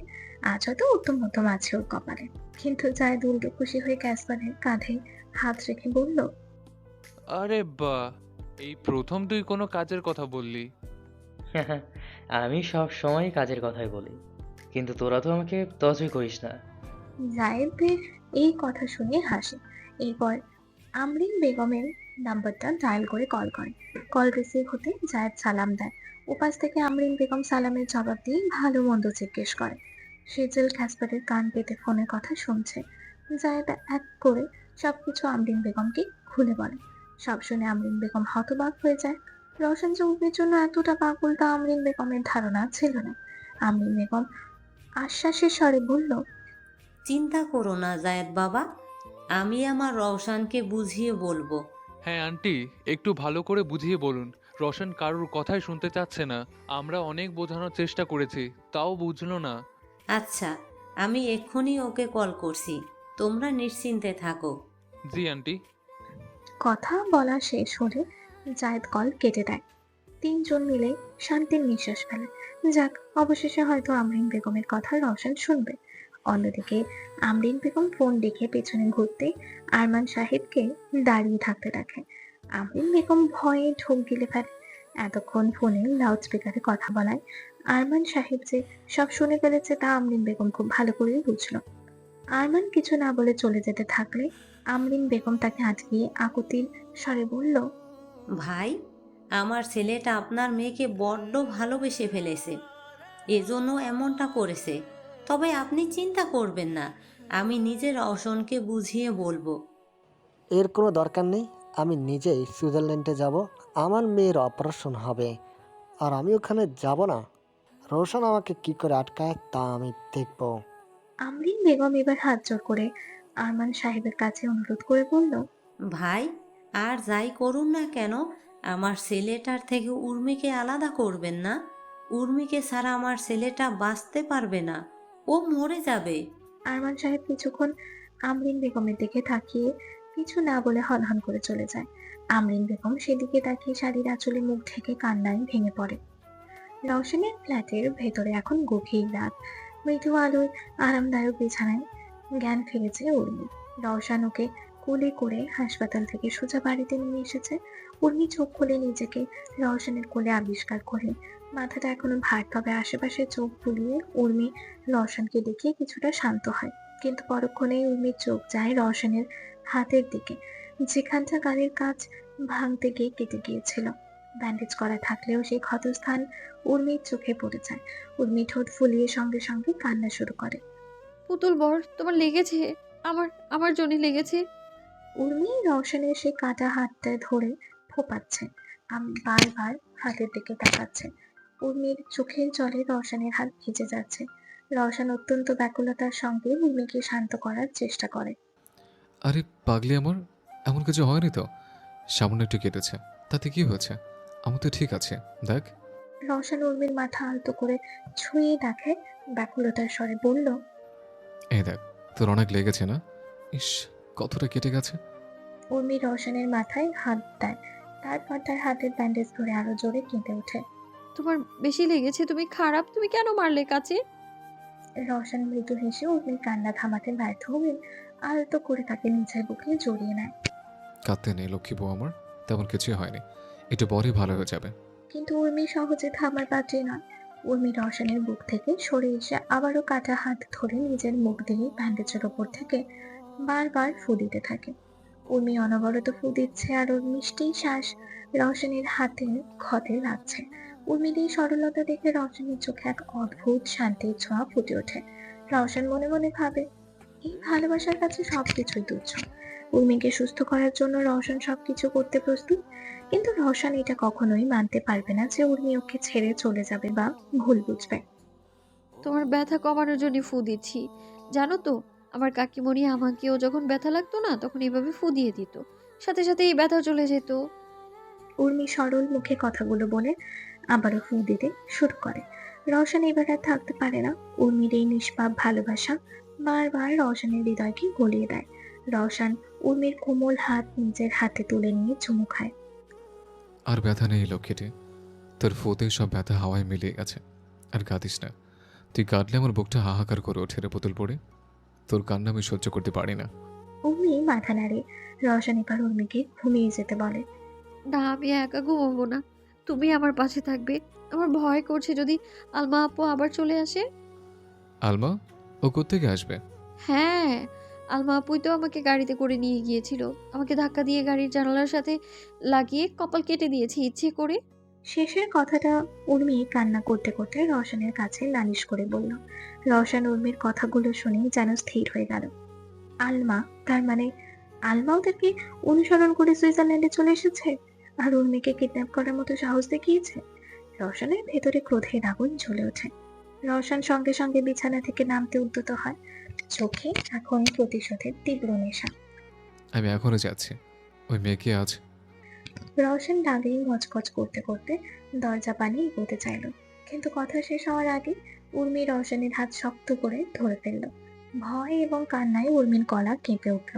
আজ হয়তো উত্তম মধ্যম আছে ওর কপালে। কিন্তু জায়েদ উল্টো খুশি হয়ে ক্যাসপারের কাঁধে হাত রেখে বলল, আরে বাহ, এই প্রথম তুই কোনো কাজের কথা বললি। আমি সব সময় কাজের কথাই বলি, কিন্তু তোরা তো আমাকে তজই করিস না। জায়েদের এই কথা শুনে হাসে। এরপর আমরিন বেগমের নাম্বারটা ডায়াল করে কল করে। কল রিসিভ হতে জায়েদ সালাম দেয়। ওপাশ থেকে আমরিন বেগম সালামের জবাব দিয়ে ভালো মন্দ জিজ্ঞেস করে। সেজল ক্যাসপারের কান পেতে ফোনের কথা শুনছে। জায়েদ এক করে সবকিছু আমরিন বেগমকে খুলে বলে। সব শুনে আমরিন বেগম হতবাক হয়ে যায়। রওশন চৌধুরীর জন্য এতটা পাগল তা আমরিন বেগমের ধারণা ছিল না। আমরিন বেগম আশ্বাসের স্বরে বলল, চিন্তা করো না জায়েদ বাবা, আমি আমার রওশানকে বুঝিয়ে বলবো। হ্যাঁ আন্টি, একটু ভালো করে বুঝিয়ে বলুন। রোশন কারোর কথাই শুনতে চাচ্ছে না। আমরা অনেক বোঝানোর চেষ্টা করেছি, তাও বুঝলো না। আচ্ছা, আমি এক্ষুনি ওকে কল করছি, তোমরা নিশ্চিন্তে থাকো। জি আন্টি। কথা বলা শেষ হলে জায়েদ কল কেটে দেয়। তিনজন মিলে শান্তির নিঃশ্বাস ফেলে। যাক, অবশেষে হয়তো আমরিন বেগমের কথা রওশন শুনবে। অন্যদিকে আমরিন বেগম ফোন দেখে পেছনে ঘুরতে আরমান সাহেবকে দাঁড়িয়ে থাকতে দেখে। আমরিন বেগম ভয়ে ঢোক গিলে ফেলে। এতক্ষণ ফোনে লাউড স্পিকারে কথা বলায় আরমান সাহেব যে সব শুনে ফেলেছে তা আমরিন বেগম খুব ভালো করেই বুঝলো। আরমান কিছু না বলে চলে যেতে থাকলে আমরিন বেগম তাকে আটকিয়ে আকুতির স্বরে বলল, ভাই, আমার ছেলেটা আপনার মেয়েকে বড্ড ভালোবেসে ফেলেছে, এজন্য এমনটা করেছে। তবে আপনি চিন্তা করবেন না, আমি নিজের রওশনকে বুঝিয়ে বলবো। এর কোনো দরকার নেই। আমি নিজেই সুইজারল্যান্ডে যাব, আমার মেয়ের অপারেশন হবে, আর আমি ওখানে যাব না। রোশন আমাকে কি করে আটকায় তা আমি দেখব। আমরিন বেগম এবার হাত জোড় করে আরমান সাহেবের কাছে অনুরোধ করে বলল, ভাই, আর যাই করুন না কেন, আমার ছেলেটার থেকে উর্মিকে আলাদা করবেন না। উর্মিকে ছাড়া আমার ছেলেটা বাঁচতে পারবে না, ও মরে যাবে। আরমান সাহেব কিছুক্ষণ আমরিন বেগমের দিকে তাকিয়ে কিছু না বলে হনহন করে চলে যায়। আমরিন বেগম সেদিকে তাকিয়ে শাড়ির আঁচলে মুখ ঢেকে কান্নায় ভেঙে পড়ে। রওশনের ফ্ল্যাটের ভেতরে এখন গভীর রাত। মৃদু আলোয় আরামদায়ক বিছানায় জ্ঞান ফিরেছে উর্মি। রওশন ওকে কোলে করে হাসপাতাল থেকে সোজা বাড়িতে নিয়ে এসেছে। উর্মি চোখ খুলে নিজেকে রওশনের কোলে আবিষ্কার করে। মাথাটা এখনো ভার, তবে আশেপাশে চোখ বুলিয়ে উর্মি রওশনকে দেখে কিছুটা শান্ত হয়। কিন্তু পরক্ষণেই উর্মির চোখ যায় রওশনের হাতের দিকে, যেখানটা গাড়ির কাঁচ ভাঙতে গিয়ে কেটে গিয়েছিল। ব্যান্ডেজ করা থাকলেও সেই ক্ষতস্থান উর্মির চোখে পড়ে যায়। উর্মি ঠোঁট ফুলিয়ে সঙ্গে সঙ্গে কান্না শুরু করে। পুতুল বর, তোমার লেগেছে? আমার আমার জন্য লেগেছে। উর্মি রওশনের সেই কাটা হাতটা ধরে ফোপাচ্ছে। আমি বারবার হাতের দিকে তাকাচ্ছে। উর্মির চোখের জলে রওশনের হাত ভিজে যাচ্ছে। রওশন অত্যন্ত ব্যাকুলতার সঙ্গে উর্মিকে শান্ত করার চেষ্টা করে। আরে পাগলি আমার, এমন কিছু হয়নি তো। সামান্য একটু কেটেছে, তাতে কি হয়েছে? আমি তো ঠিক আছে, দেখ। রওশন উর্মির মাথা আলতো করে ছুঁয়ে দেখে, ব্যাকুলতার স্বরে বলল, এই দেখ, তোর অনেক লেগেছে না? ইস, কতটা কেটে গেছে। উর্মি রওশনের মাথায় হাত দেয়, তারপর তার হাতের ব্যান্ডেজ ধরে আরো জোরে কেঁদে ওঠে। তোমার বেশি লেগেছে, তুমি খারাপ, তুমি কেন মারলে কাছে? রওশন মৃদু হেসে উর্মির কান্না থামাতে ব্যর্থ হয়ে আলতো করে তাকে নিজের বুকে জড়িয়ে নেয়। কাঁদতে নেই লক্ষ্মী বউ আমার, তেমন কিছুই হয়নি, একটু পরে ভালো হয়ে যাবে। কিন্তু উর্মি সহজে থামার পাত্রী নয়। উর্মি রওশনের বুক থেকে সরে এসে আবারও কাটা হাত ধরে নিজের মুখ দিয়ে ব্যান্ডেজের ওপর থেকে বারবার ফু দিতে থাকে। উর্মি অনবরত ফু দিচ্ছে আর ওর মিষ্টি শ্বাস রওশনের হাতের ক্ষতে লাগছে। উর্মির এই সরলতা দেখে রওশনের চোখে এক অদ্ভুত শান্তির ছোঁয়া ফুটে ওঠে। রওশন মনে মনে ভাবে, এই ভালোবাসার কাছে সবকিছুই তুচ্ছ। উর্মিকে সুস্থ করার জন্য রওশন সবকিছু করতে প্রস্তুত। কিন্তু রওশন এটা কখনোই মানতে পারবে না যে উর্মি ওকে ছেড়ে চলে যাবে বা ভুল বুঝবে। তোমার ব্যথা কমানোর জন্য ফু দিচ্ছি। জানো তো, আমার কাকিমণি আমাকেও যখন ব্যথা লাগতো না, তখন এইভাবে ফু দিয়ে দিত, সাথে সাথে এই ব্যথা চলে যেত। উর্মি সরল মুখে কথাগুলো বলে আবারও ফু দিতে শুরু করে। রওশন এবার আর থাকতে পারে না। উর্মির এই নিষ্পাপ ভালোবাসা বারবার রওশনের হৃদয়কে গলিয়ে দেয়। রওশন উর্মির কোমল হাত নিজের হাতে তুলে নিয়ে চুমু খায়। আর ব্যথা নেই লক্ষ্মীটি, তোর ফোতে সব ব্যথা হাওয়ায় মিলিয়ে গেছে। আর কাঁদিস না, তুই কাঁদলে আমার বুকটা হাহাকার করে ওঠে রে পুতুল পড়ে। তোর কান্না আমি সহ্য করতে পারি না। উর্মি মাথা নাড়ে। রওশন এবার উর্মিকে ঘুমিয়ে যেতে বলে। না, আমি একা ঘুমাবো না, তুমি আমার পাশে থাকবে। আমার ভয় করছে যদি আলমা আপু আবার চলে আসে। আলমা? ও কোত্থেকে আসবে? হ্যাঁ, আলমা আপুই তো আমাকে গাড়িতে করে নিয়ে গিয়েছিল। আমাকে ধাক্কা দিয়ে গাড়ির জানালার সাথে লাগিয়ে কপাল কেটে দিয়েছে ইচ্ছে করে। শেষের কথাটা উর্মি কান্না করতে করতে রওশনের কাছে নালিশ করে বলল। রওশন উর্মির কথাগুলো শুনে যেন স্থির হয়ে গেল। আলমা, তার মানে আলমা ওদেরকে অনুসরণ করে সুইজারল্যান্ডে চলে এসেছে আর উর্মিকে কিডন্যাপ করার মতো সাহস দেখিয়েছে। রওশনের ভেতরে ক্রোধের আগুন জ্বলে ওঠে। রওশন সঙ্গে সঙ্গে বিছানা থেকে নামতে উদ্যত হয়, চোখে এখন প্রতিশোধের তীব্র নেশা। আমি এখনই যাচ্ছি। ওই মেয়েকে আজ রওশন রাগেই গজগজ করতে করতে দরজা বানিয়ে এগোতে চাইল, কিন্তু কথা শেষ হওয়ার আগে উর্মি রওশনের হাত শক্ত করে ধরে ফেলল। ভয় এবং কান্নায় উর্মির গলা কেঁপে উঠল।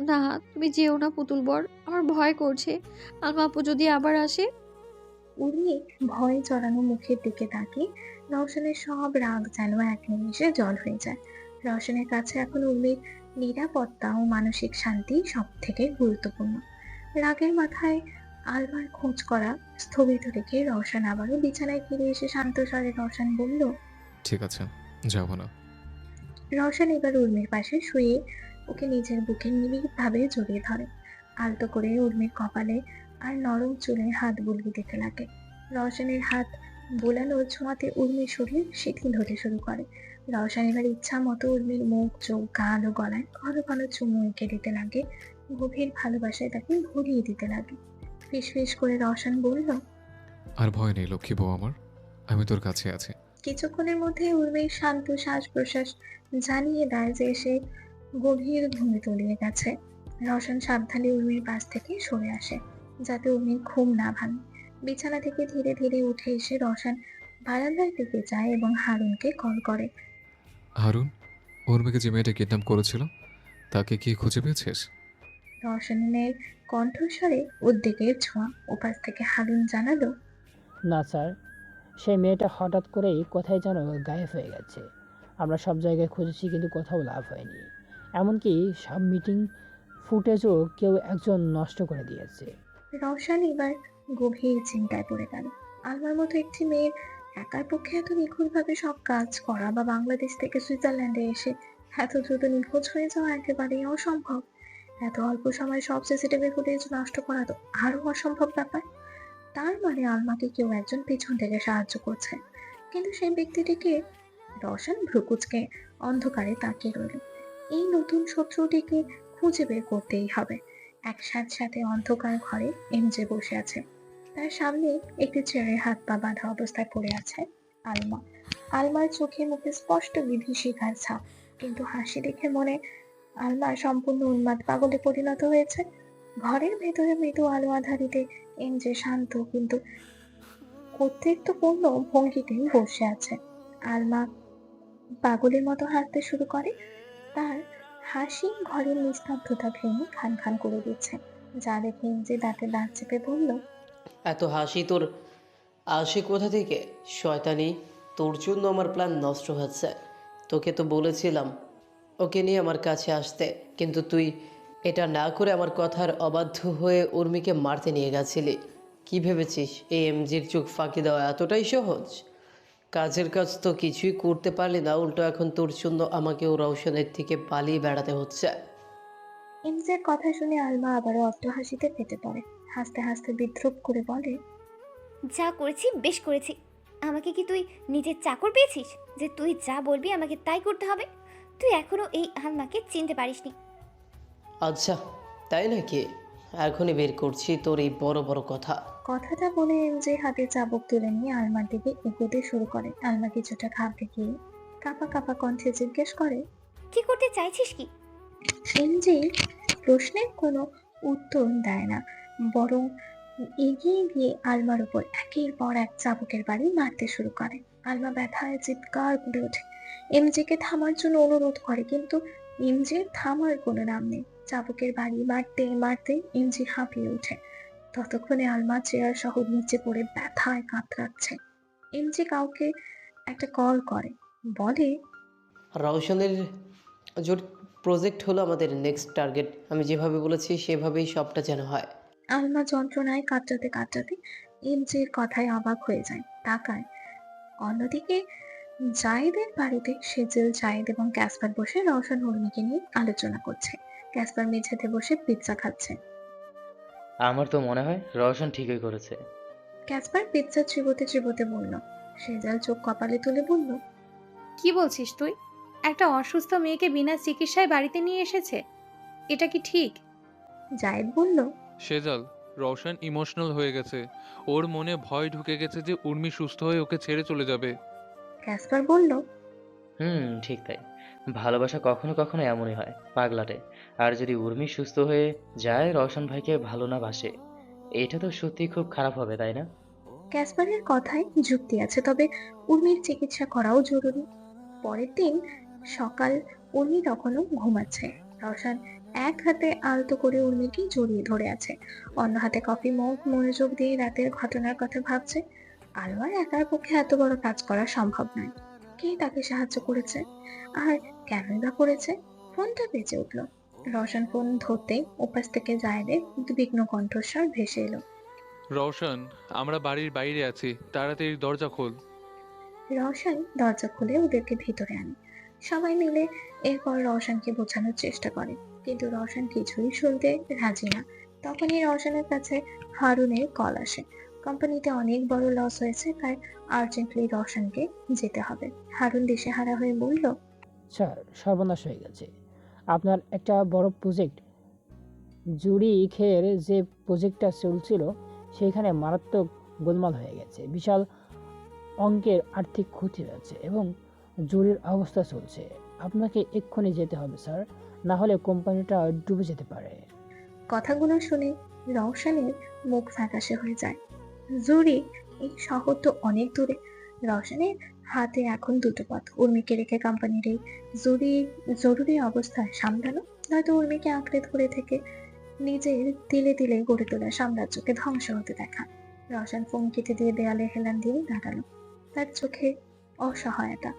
না, তুমি যেও না পুতুল বর, আমার ভয় করছে। আলমা আপু যদি আবার আসে। উর্মি ভয়ে জড়ানো মুখের দিকে তাকিয়ে রওশনের সব রাগ যেন এক নিমিষে জল হয়ে যায়। রওশনের কাছে এখন উর্মির নিরাপত্তা ও মানসিক শান্তি সব থেকে গুরুত্বপূর্ণ। রাগের মাথায় আলমার খোঁজ করা স্থগিত রেখে রওশন আবারও বিছানায় ফিরে এসে শান্ত স্বরে রওশন বলল। ঠিক আছে, যাব না। রওশন এবার উর্মির পাশে শুয়ে ওকে নিজের বুকে নিবিড়ভাবে জড়িয়ে ধরে, আলতো করে উর্মির কপালে আর নরম চুলে হাত বুলিয়ে দিতে লাগে। রওশনের হাত বোলানো ছোঁয়াতে উর্মির শরীর শিথিল হতে শুরু করে। রওশন এবার ইচ্ছা মতো উর্মির মুখ, চোখ, গাল ও গলায় ঘন ঘন চুমু এঁকে দিতে লাগে, গভীর ভালোবাসায় তাকে ভরিয়ে দিতে লাগে। ফিসফিস করে রওশন বলল। আর ভয় নেই লক্ষ্মী বউ আমার, আমি তোর কাছে আছি। কিছুক্ষণের মধ্যে উর্মির শান্ত শ্বাস প্রশ্বাস জানিয়ে দেয় যে সে গভীর ঘুমে তলিয়ে গেছে। রওশন সাবধানে উর্মির পাশ থেকে সরে আসে যাতে উর্মির ঘুম না ভাঙে। বিছানা থেকে ধীরে ধীরে উঠে এসে রওশন বারান্দার দিকে যায় এবং হারুনকে কল করে। হারুন, ওর মেয়েকে যে মেয়েটা কিডন্যাপ করেছিল তাকে কি খুঁজে পেয়েছিস? রওশনের কণ্ঠস্বরে উদ্বেগের ছোঁয়া। ওপাশ থেকে হারুন জানালো। না স্যার, সেই মেয়েটা হঠাৎ করেই কোথায় যেন গায়েব হয়ে গেছে। আমরা সব জায়গায় খুঁজেছি কিন্তু কোথাও লাভ হয়নি। এমনকি সব মিটিং ফুটেজও কেউ একজন নষ্ট করে দিয়েছে। রওশন এবার গভীর চিন্তায় পড়ে গেল। আলমার মতো একটি মেয়ের একার পক্ষে এত নিখুঁতভাবে সব কাজ করা বা বাংলাদেশ থেকে সুইজারল্যান্ডে এসে এত দ্রুত নিখোঁজ হয়ে যাওয়া একেবারেই অসম্ভব। এত অল্প সময়ে সব সিসিটিভি ফুটেজ নষ্ট করা তো আরো অসম্ভব ব্যাপার। তার মানে আলমাকে কেউ একজন পিছন থেকে সাহায্য করছে, কিন্তু সেই ব্যক্তিটিকে? রওশন ভ্রুকুচকে অন্ধকারে তাকিয়ে রইল। এই নতুন শত্রুটিকে খুঁজে বের করতেই হবে। সাথে অন্ধকার ঘরে এমজে বসে আছে। তার সামনে একটি চেয়ারে হাত পা বাঁধা অবস্থায় পড়ে আছে আলমা। আলমার চোখে মুখে স্পষ্ট বিভীষিকার ছাপ, কিন্তু হাসি দেখে মনে আলমা সম্পূর্ণ উন্মাদ পাগলে পরিণত হয়েছে। ঘরের ভেতরে মৃদু আলো আধারিতে এমজে শান্ত কিন্তু কর্তৃত্বপূর্ণ ভঙ্গিতে বসে আছে। আলমা পাগলের মতো হাসতে শুরু করে। তার হাসি ঘরের নিস্তব্ধতা ভেঙে খান খান করে দিচ্ছে, যা দেখে এমজে দাঁতে দাঁত চেপে বলল। এত হাসি তোর আসে কোথা থেকে শয়তানি? তোর জন্য আমার প্ল্যান নষ্ট হচ্ছে। তোকে তো বলেছিলাম ওকে নিয়ে আমার কাছে আসতে, কিন্তু তুই এটা না করে আমার কথার অবাধ্য হয়ে উর্মিকে মারতে নিয়ে গেছিলি। কি ভেবেছিস এই এমজির চোখ ফাঁকি দেওয়া এতটাই সহজ? কাজের কাজ তো কিছুই করতে পারলি না, উল্টো এখন তোর জন্য আমাকেও রওশনের থেকে পালিয়ে বেড়াতে হচ্ছে। এমজের কথা শুনে আলমা আবারও অট্ট হাসিতে ফেটে পড়ে। হাসতে হাসতে বিদ্রুপ করে বলে। যা করেছি বেশ করেছি। আমাকে কি তুই নিজের চাকর পেয়েছিস যে তুই যা বলবি আমাকে তাই করতে হবে? তুই এখনো এই আলমাকে চিনতে পারিসনি। আচ্ছা তাই নাকি? এখনই বের করছি তোর এই বড় বড় কথা। কথাটা বলে এমজে হাতে চাবুক তুলে নিয়ে আলমার দিকে এগোতে শুরু করে। আলমা কিছুটা ঘাবড়ে গিয়ে কাঁপা কাঁপা কণ্ঠে জিজ্ঞেস করে। কি করতে চাইছিস কি? এমজে প্রশ্নের কোনো উত্তর দেয় না, বরং এগিয়ে গিয়ে আলমার উপর একের পর এক চাবুকের বাড়ি মারতে শুরু করে। আলমা ব্যথায় চিৎকার করে ওঠে, এমজেকে থামার জন্য অনুরোধ করে, কিন্তু এমজের থামার কোনো নাম নেই। চাবুকের বাড়ি মারতে মারতে এমজি হাঁপিয়ে ওঠে। ততক্ষণে আলমা চেয়ার সহ নিচে পড়ে ব্যথায় কাতরাচ্ছে। এমজি কাউকে একটা কল করে, বলে। রওশনের জোর প্রজেক্ট হলো আমাদের নেক্সট টার্গেট। আমি যেভাবে বলেছি সেভাবেই সবটা যেন হয়। আলমা যন্ত্রণায় কাতরাতে কাতরাতে এমজির কথায় অবাক হয়ে যায়, তাকায়। অন্যদিকে জায়েদের বাড়িতে সেজেল, জায়েদ এবং ক্যাসপার বসে রওশন উর্মিকে নিয়ে আলোচনা করছে। ক্যাসপার মেঝেতে বসে পিৎজা খাচ্ছে। আমার তো মনে হয় রওশন ঠিকই করেছে। ক্যাসপার পিৎজা চিবোতে চিবোতে বলল। সেজেল চোখ কপালে তুলে বলল, কি বলছিস তুই? একটা অসুস্থ মেয়েকে বিনা চিকিৎসায় বাড়িতে নিয়ে এসেছে, এটা কি ঠিক? জায়েদ বলল, সেজাল, রওশন ইমোশনাল হয়ে গেছে। ওর মনে ভয় ঢুকে গেছে যে উর্মি সুস্থ হয়ে ওকে ছেড়ে চলে যাবে। ক্যাসপার বলল, ঠিক তাই। ভালোবাসা কখনো কখনো এমনই হয়, পাগলাটে। আর যদি উর্মি সুস্থ হয়ে যায় রওশন ভাইকে ভালো না বাসে, এটা তো সত্যি খুব খারাপ হবে, তাই না? ক্যাসপারের কথায় যুক্তি আছে, তবে উর্মির চিকিৎসা করাও জরুরি। পরের দিন সকাল, উর্মি তখনও ঘুমাচ্ছে। রওশন এক হাতে আলতো করে উর্মিকে জড়িয়ে ধরে আছে, অন্য হাতে কফি মগ মনোযোগ দিয়ে রাতের ঘটনার কথা ভাবছে। আলোয়ার একার পক্ষে এত বড় কাজ করা সম্ভব নয়। কে তাকে সাহায্য করেছে, আর কেনই বা করেছে? ফোনটা বেজে উঠলো। রওশন ফোন ধরতেই ওপাশ থেকে জায়েদের উদ্বিগ্ন কণ্ঠস্বর ভেসে এলো। রওশন, আমরা বাড়ির বাইরে আছি, তাড়াতাড়ি দরজা খোল। রওশন দরজা খুলে ওদেরকে ভিতরে আনে। সবাই মিলে এরপর রওশনকে বোঝানোর চেষ্টা করে, কিন্তু রওশন কিছুই শুনতে রাজি না। তখনই রওশনের কাছে হারুনের কল আসে। কোম্পানিতে অনেক বড় লস হয়েছে, তাই আর্জেন্টলি রওশনকে যেতে হবে। হারুন দিশেহারা হয়ে বলল, স্যার, সর্বনাশ হয়ে গেছে। আপনার একটা বড় প্রজেক্ট জুরিখের যে প্রজেক্টটা চলছিল সেইখানে মারাত্মক গোলমাল হয়ে গেছে। বিশাল অঙ্কের আর্থিক ক্ষতি হয়েছে এবং জুরির অবস্থা চলছে। আপনাকে এক্ষুনি যেতে হবে স্যার, না হলে কোম্পানিটা ডুবে যেতে পারে। কথাগুলো শুনে রওশনের মুখ ফ্যাকাশে হয়ে যায়। জুরি, এই শহর তো অনেক দূরে। রওশনের হাতে এখন দুটো পথ: উর্মিকে রেখে কোম্পানির এই জরুরি অবস্থা সামলানো, নয়তো উর্মিকে আঁকড়ে ধরে থেকে নিজের তিলে তিলে গড়ে তোলা সাম্রাজ্যকে ধ্বংস হতে দেখা। রওশন ফোন কেটে দিয়ে দেয়ালে হেলান দিয়ে দাঁড়ালো। তার চোখে অসহায়তা।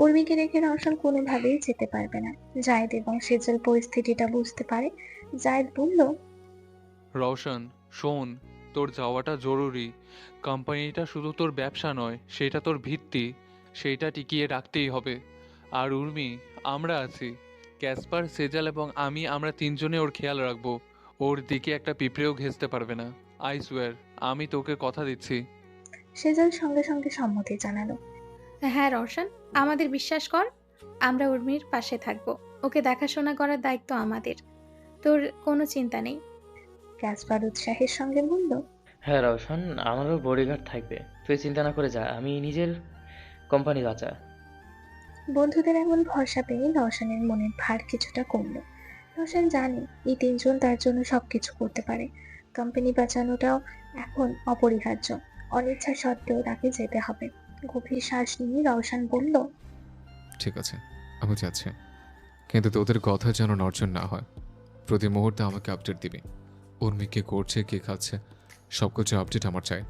উর্মিকে রেখে রওশন কোনোভাবেই যেতে পারবে না। জায়েদ এবং সেজল পরিস্থিতিটা বুঝতে পারে। জায়েদ বলল, রওশন, শোন, তোর যাওয়াটা জরুরি। কোম্পানিটা শুধু তোর ব্যবসা নয়, সেটা তোর ভিত্তি। সেইটা টিকিয়ে রাখতেই হবে। আর উর্মি, আমরা আছি। ক্যাসপার, সেজাল এবং আমরা তিনজনে ওর খেয়াল রাখবো। ওর দিকে একটা পিঁপড়েও ঘেঁষতে পারবে না। আই সোয়ার, আমি তোকে কথা দিচ্ছি। সেজল সঙ্গে সঙ্গে সম্মতি জানালো। হ্যাঁ রওশন, আমাদের বিশ্বাস কর, আমরা উর্মির পাশে থাকবো। ওকে দেখাশোনা করার দায়িত্ব আমাদের, তোর কোনো চিন্তা নেই। ক্যাসপার উৎসাহের সঙ্গে বলল, হ্যাঁ রওশন, আমারও বডিগার্ড থাকবে। তুই চিন্তা না করে যা, আমি নিজের কোম্পানি বাঁচা। বন্ধুদের এমন ভরসা পেয়ে রওশনের মনের ভার কিছুটা কমলো। রওশন জানে এই তিনজন তার জন্য সবকিছু করতে পারে। কোম্পানি বাঁচানোটাও এখন অপরিহার্য। অনিচ্ছা সত্ত্বেও তাকে যেতে হবে। গভীর শ্বাস নিয়ে রওশন বলল, ঠিক আছে, আমি যাচ্ছি, কিন্তু তোদের কথা যেন নড়চড় না হয়। প্রতি মুহূর্তে আমাকে আপডেট দিবি। উর্মি কে করছে, কে খাচ্ছে, সবকিছু আপডেট আমার চাই।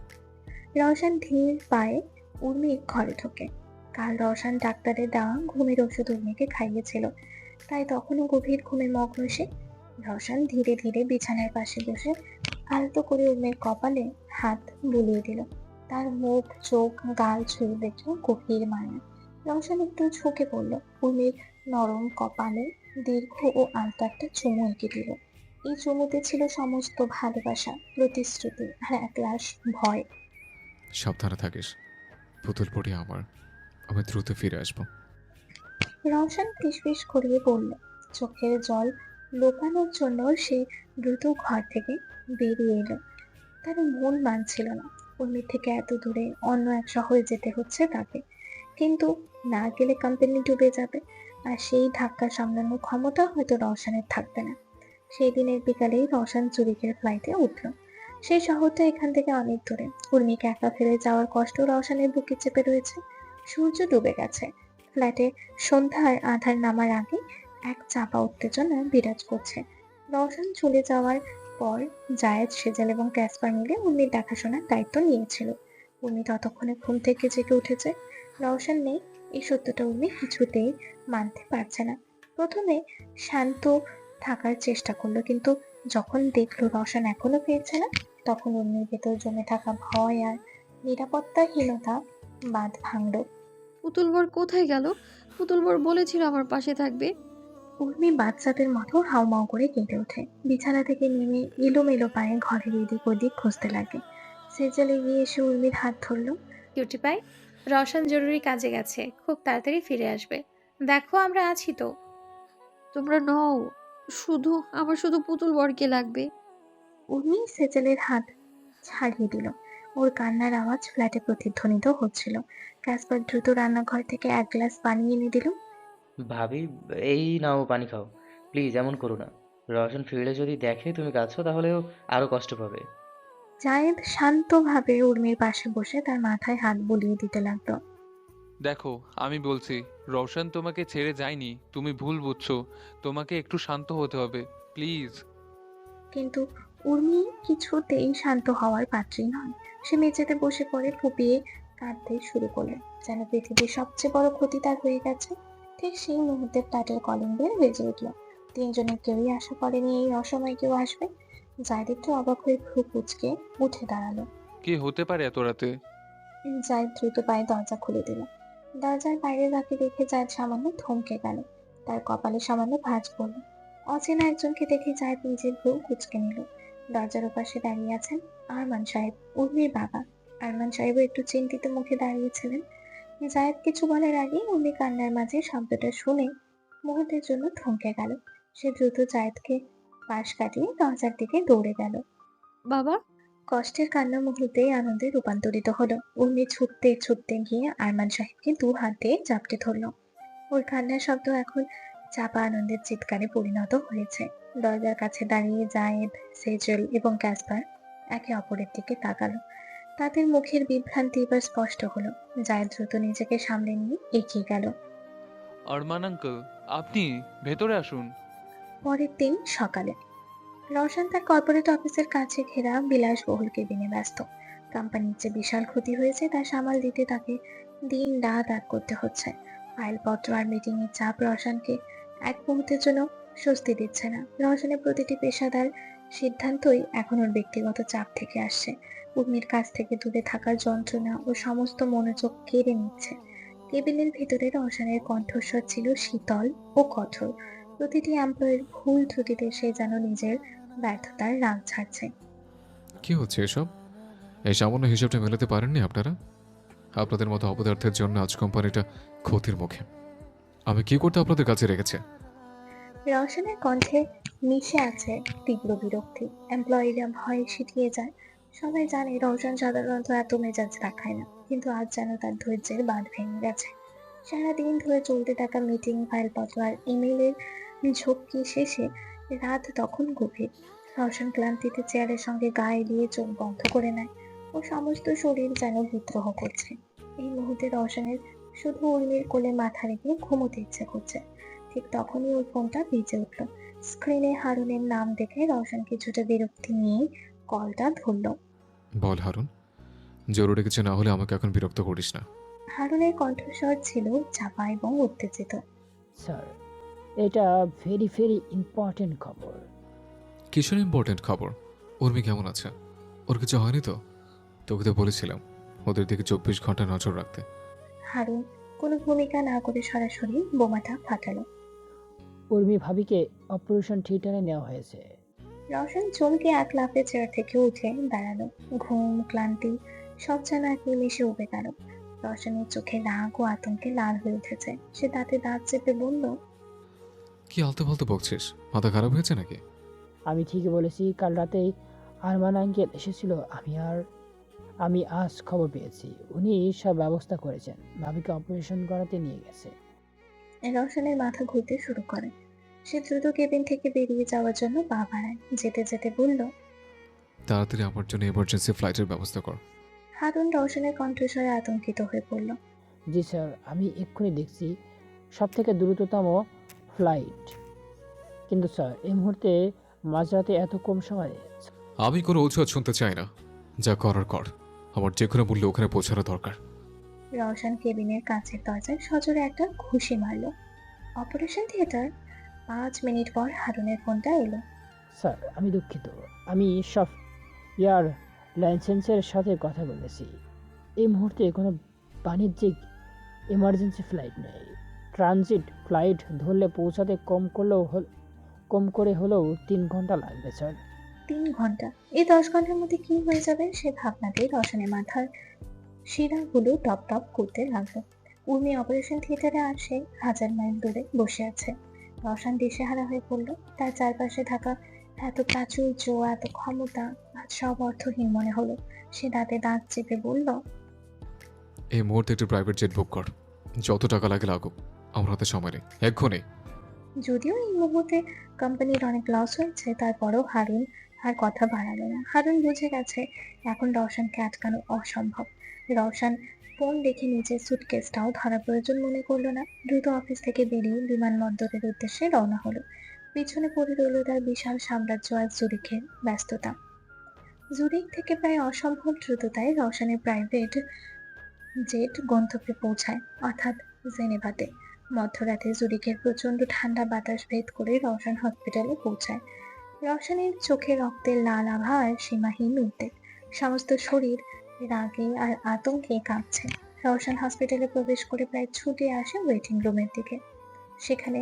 রওশন ধীর পায়ে উর্মির ঘরে ঢোকে। কাল রওশন ডাক্তারের দেওয়া ঘুমের ওষুধ উর্মিকে খাইয়েছিল, তাই তখনও গভীর ঘুমে মগ্ন সে। রওশন ধীরে ধীরে বিছানার পাশে বসে আলতো করে উর্মির কপালে হাত বুলিয়ে দিল। তার মুখ, চোখ, গাল ছুঁয়ে দেখল গভীর মায়া। রওশন একটু ঝুঁকে পড়ল, উর্মির নরম কপালে দীর্ঘ ও আলতো একটা চুমু এঁকে দিল। এই চুমুতে ছিল সমস্ত ভালোবাসা, প্রতিশ্রুতি আর একরাশ ভয়। সাবধানে থাকিস, পুতুল পড়ি আমার। আমি দ্রুত ফিরে আসবো। রওশন ফিসফিস করিয়ে বলল। চোখের জল লোকানোর জন্য সে দ্রুত ঘর থেকে বেরিয়ে এলো। তার মন মানছিল না উর্মির থেকে এত দূরে অন্য এক শহরে যেতে হচ্ছে তাকে, কিন্তু না গেলে কোম্পানি ডুবে যাবে, আর সেই ধাক্কা সামলানোর ক্ষমতা হয়তো রওশনের থাকবে না। সেই দিনের বিকালেই রওশন জুরিখের ফ্লাইটে উঠল। সেই শহরটা এখান থেকে অনেক দূরে। উর্মিকে একা ফেলে যাওয়ার কষ্ট রওশনের বুকে চেপে রয়েছে। সূর্য ডুবে গেছে। ফ্ল্যাটে সন্ধ্যার আধার নামার আগে এক চাপা উত্তেজনা বিরাজ করছে। রওশন চলে যাওয়ার পর জায়েদ, সেজাল এবং ক্যাসপার মিলে উর্মির দেখাশোনার দায়িত্ব নিয়েছিল। উর্মি ততক্ষণে ঘুম থেকে জেগে উঠেছে। রওশন নেই, এই সত্যটা উর্মি কিছুতেই মানতে পারছে না। প্রথমে শান্ত থাকার চেষ্টা করলো, কিন্তু যখন দেখলো রওশন এখনো ফিরছে না, তখন উর্মির ভেতর জমে থাকা ভয় আর নিরাপত্তাহীনতা বাঁধ ভাঙল। পুতুল বর কোথায় গেল? পুতুল বর বলেছিল আমার পাশে থাকবে। উর্মি বাচ্চাদের মতো হাউমাউ করে কেঁদে ওঠে। বিছানা থেকে নেমে এলোমেলো পায়ে ঘরের এদিক ওদিক খুঁজতে লাগে। সেজল এগিয়ে এসে উর্মির হাত ধরলো। কিউটি পাই, রওশন জরুরি কাজে গেছে, খুব তাড়াতাড়ি ফিরে আসবে। দেখো আমরা আছি তো। তোমরা নও, আমার শুধু পুতুল বরকে লাগবে। উর্মি সেজলের হাত ছাড়িয়ে দিল। ওর কান্নার আওয়াজ ফ্ল্যাটে প্রতিধ্বনিত হচ্ছিল। ক্যাসপার দ্রুত রান্নাঘর থেকে এক গ্লাস পানি এনে দিল। ভাবি, এই নাও পানি খাও। প্লিজ এমন করো না। রওশন ফিরলে যদি দেখে তুমি কাঁদছো তাহলেও আরো কষ্ট পাবে। জায়েদ শান্তভাবে উর্মির পাশে বসে তার মাথায় হাত বুলিয়ে দিতে লাগলো। দেখো, আমি বলছি, রওশন তোমাকে ছেড়ে যায়নি, তুমি ভুল বুঝছো। তোমাকে একটু শান্ত হতে হবে, প্লিজ। কিন্তু উর্মি কিছুতেই শান্ত হওয়ার পাত্রী নয়। সে মেঝেতে বসে পড়ে ফুপিয়ে কাঁদতে শুরু করলো, যেন পৃথিবীর সবচেয়ে বড় ক্ষতি তার হয়ে গেছে। ঠিক সেই মুহূর্তে ফ্ল্যাটের কলিং বেল বেজে উঠলো। তিনজনের কেউই আশা করেনি এই অসময়ে কেউ আসবে। জায়েদ একটু অবাক হয়ে ভ্রু কুঁচকে উঠে দাঁড়ালো। কে হতে পারে এত রাতে? জায়েদ দ্রুত পায়ে দরজা খুলে দিল। দরজার বাইরে তাকে দেখে জায়েদ সামান্য থমকে গেল। তার কপালে সামান্য ভাঁজ পড়ল। অচেনা একজনকে দেখে জায়েদ নিজের ভ্রু কুঁচকে নিল। দরজার ওপাশে দাঁড়িয়ে আছেন আরমান সাহেব, উর্মির বাবা। আরমান সাহেবও একটু চিন্তিত মুখে দাঁড়িয়েছিলেন। জায়েদ কিছু বলার আগেই উর্মি কান্নার মাঝে শব্দটা শুনে মুহূর্তের জন্য থমকে গেল। সে দ্রুত জায়েদকে পাশ কাটিয়ে দরজার দিকে দৌড়ে গেল। বাবা। কষ্টের কান্না মুহূর্তেই আনন্দে রূপান্তরিত হলো। উর্মি ছুটতে ছুটতে গিয়ে আরমান সাহেবকে দু হাত দিয়ে জাপটে ধরল। ওর কান্নার শব্দ এখন চাপা আনন্দের চিৎকারে পরিণত হয়েছে। দরজার কাছে দাঁড়িয়ে জায়েদ, সেজল এবং ক্যাসপার একে অপরের দিকে তাকালো। তাদের মুখের বিভ্রান্তি এবার স্পষ্ট হলো। জায়েদ দ্রুত নিজেকে সামলে নিয়ে এগিয়ে গেল। আরমান আঙ্কেল, আপনি ভেতরে আসুন। পরের দিন সকালে রওশন তার কর্পোরেট অফিসের কাছে ঘেরা বিলাসবহুল কেবিনে ব্যস্ত। কোম্পানির যে বিশাল ক্ষতি হয়েছে তা সামাল দিতে তাকে দিন রাত এক করতে হচ্ছে। ফাইলপত্র আর মিটিং এর চাপ রওশনকে এক মুহূর্তের জন্য স্বস্তি দিচ্ছে না। রওশনের প্রতিটি পেশাদার সিদ্ধান্তই এখন ওর ব্যক্তিগত চাপ থেকে আসছে। উর্মির কাছ থেকে দূরে থাকার যন্ত্রণা ও সমস্ত মনোযোগ কেড়ে নিচ্ছে। কেবিনের ভিতরে রওশনের কণ্ঠস্বর ছিল শীতল ও কঠোর। প্রতিটি এমপ্লয়ের ভুল ত্রুটিতে সে যেন নিজের ব্যর্থতার রাগ ছাড়ছে। কি হচ্ছে এসব? এই সামান্য হিসাবটা মেলাতে পারেননি আপনারা? আপনাদের মতো অপদার্থের জন্য আজ কোম্পানিটা ক্ষতির মুখে। আমি কি করতে আপনাদের কাছে রেখেছে? রওশনের কণ্ঠে মিশে আছে তীব্র বিরক্তি। এমপ্লয়িরা ভয়ে সিটিয়ে যায়। সবাই জানে রওশন সাধারণত এত মেজাজ দেখায় না, কিন্তু আজ যেন তার ধৈর্যের বাঁধ ভেঙে গেছে। সারাদিন ধরে চলতে থাকা মিটিং, ফাইলপত্র আর ইমেলের ঝক্কি শেষে রাত তখন গভীর। রওশন ক্লান্তিতে চেয়ারের সঙ্গে গা এলিয়ে চোখ বন্ধ করে নেয়। ও সমস্ত শরীর যেন বিদ্রোহ করছে। এই মুহূর্তে রওশনের শুধু উর্মির কোলে মাথা রেখে ঘুমোতে ইচ্ছে করছে। ঠিক তখনই ওর ফোনটা বেজে উঠল। স্ক্রিনে হারুনের নাম দেখে রওশন কিছুটা বিরক্তি নিয়ে কলটা ধরল। বল হারুন, জরুরি কিছু না হলে আমাকে এখন বিরক্ত করিস না। হারুনের কণ্ঠস্বর ছিল চাপা এবং উত্তেজিত। স্যার, এটা ভেরি ভেরি ইম্পর্টেন্ট খবর। কিসের ইম্পর্টেন্ট খবর? উর্মি কেমন আছে? ওর কিছু হয়নি তো? তোকে তো বলেছিলাম ওদের দিকে 24 ঘন্টা নজর রাখতে। হারুন কোনো ভূমিকা না করে সরাসরি বোমাটা ফাটালো। উর্মি ভাবিকে অপারেশন থিয়েটারে নেওয়া হয়েছে। রওশন চমকে এক লাফে চেয়ার থেকে উঠে দাঁড়ালো। ঘুম, ক্লান্তি সব যেন এক নিমেষে উবে গেল। রওশনের চোখে রাগ ও আতঙ্কে লাল হয়ে উঠেছে। সে দাঁতে দাঁত চেপে বলল, কি আলতু ফালতু বকছিস? মাথা খারাপ হয়েছে নাকি? আমি ঠিকই বলেছি, কাল রাতেই আরমান আঙ্কেল এসেছিল। আমি আজ খবর পেয়েছি উনি সব ব্যবস্থা করেছেন, ভাবিকে অপারেশন করাতে নিয়ে গেছে। রওশনের মাথা ঘুরতে শুরু করে। সে দ্রুত কেবিন থেকে বেরিয়ে যাওয়ার জন্য পা বাড়ায়। যেতে যেতে বলল, তাড়াতাড়ি আমার জন্য এমার্জেন্সি ফ্লাইটের ব্যবস্থা কর। হারুন রওশনের কণ্ঠস্বরে আতঙ্কিত হয়ে পড়ল। জি স্যার, আমি এক্ষুনি দেখছি সব থেকে দ্রুততম ফ্লাইট। কিন্তু স্যার, এই মুহূর্তে মাঝরাতে এত কম সময়ে। আমি কোনো অজুহাত শুনতে চাই না, যা করার কর। আমার যে কোনো মূল্যে ওখানে পৌঁছানো দরকার। রওশন কেবিনের কাছের দরজায় সজোরে একটা ঘুষি মারল। Operation theatre. 5 মিনিট পর হারুনের ফোনটা এলো। স্যার, আমি দুঃখিত, আমি সব এয়ার লাইসেন্সের সাথে কথা বলেছি। এই মুহূর্তে কোনো বাণিজ্যিক এমার্জেন্সি ফ্লাইট নেই। ট্রানজিট ফ্লাইট ধরলে পৌঁছাতে কম করে হলেও 3 ঘন্টা লাগবে স্যার। 3 ঘন্টা? এই 10 ঘন্টার মধ্যে কি হয়ে যাবে সে ভাবনাতেই রওশনের মাথার শিরাগুলো টপ টপ করতে লাগলো। উর্মি অপারেশন থিয়েটারে আসে 1000 মাইল দূরে বসে আছে। রওশন দিশেহারা হয়ে পড়ল। তার চারপাশে থাকা এত প্রাচুর্য, এত ক্ষমতা আজ সব অর্থহীন মনে হলো। সে দাঁতে দাঁত চেপে বলল, এই মুহূর্তে একটু প্রাইভেট জেট বুক কর, যত টাকা লাগে লাগুক, আমার হাতে সময় নেই এক্ষুনি। যদিও এই মুহূর্তে কোম্পানির অনেক লস হয়েছে, তারপরেও হারুন আর কথা বাড়ালো না। হারুন বুঝে গেছে এখন রওশনকে আটকানো অসম্ভব। রওশন ফোন দেখে নিজের সুটকেসটাও ধরা প্রয়োজন মনে করলো না। দ্রুত অফিস থেকে বেরিয়ে বিমানবন্দরের উদ্দেশ্যে রওনা হলো। পিছনে পড়ে রইল তার বিশাল সাম্রাজ্য আর জুরিখের ব্যস্ততা। জুরিখ থেকে প্রায় অসম্ভব দ্রুততায় রওশনের প্রাইভেট জেট গন্তব্যে পৌঁছায়, অর্থাৎ জেনেভাতে। মধ্যরাতে জুরিখের প্রচন্ড ঠান্ডা বাতাস ভেদ করে রওশন হসপিটালে পৌঁছায়। রওশনের চোখে রক্তের লাল আভা আর সীমাহীন উদ্বেগ। সমস্ত শরীর রাগে আর আতঙ্কে কাঁপছে। রওশন হসপিটালে প্রবেশ করে প্রায় ছুটে আসে ওয়েটিং রুমের দিকে। সেখানে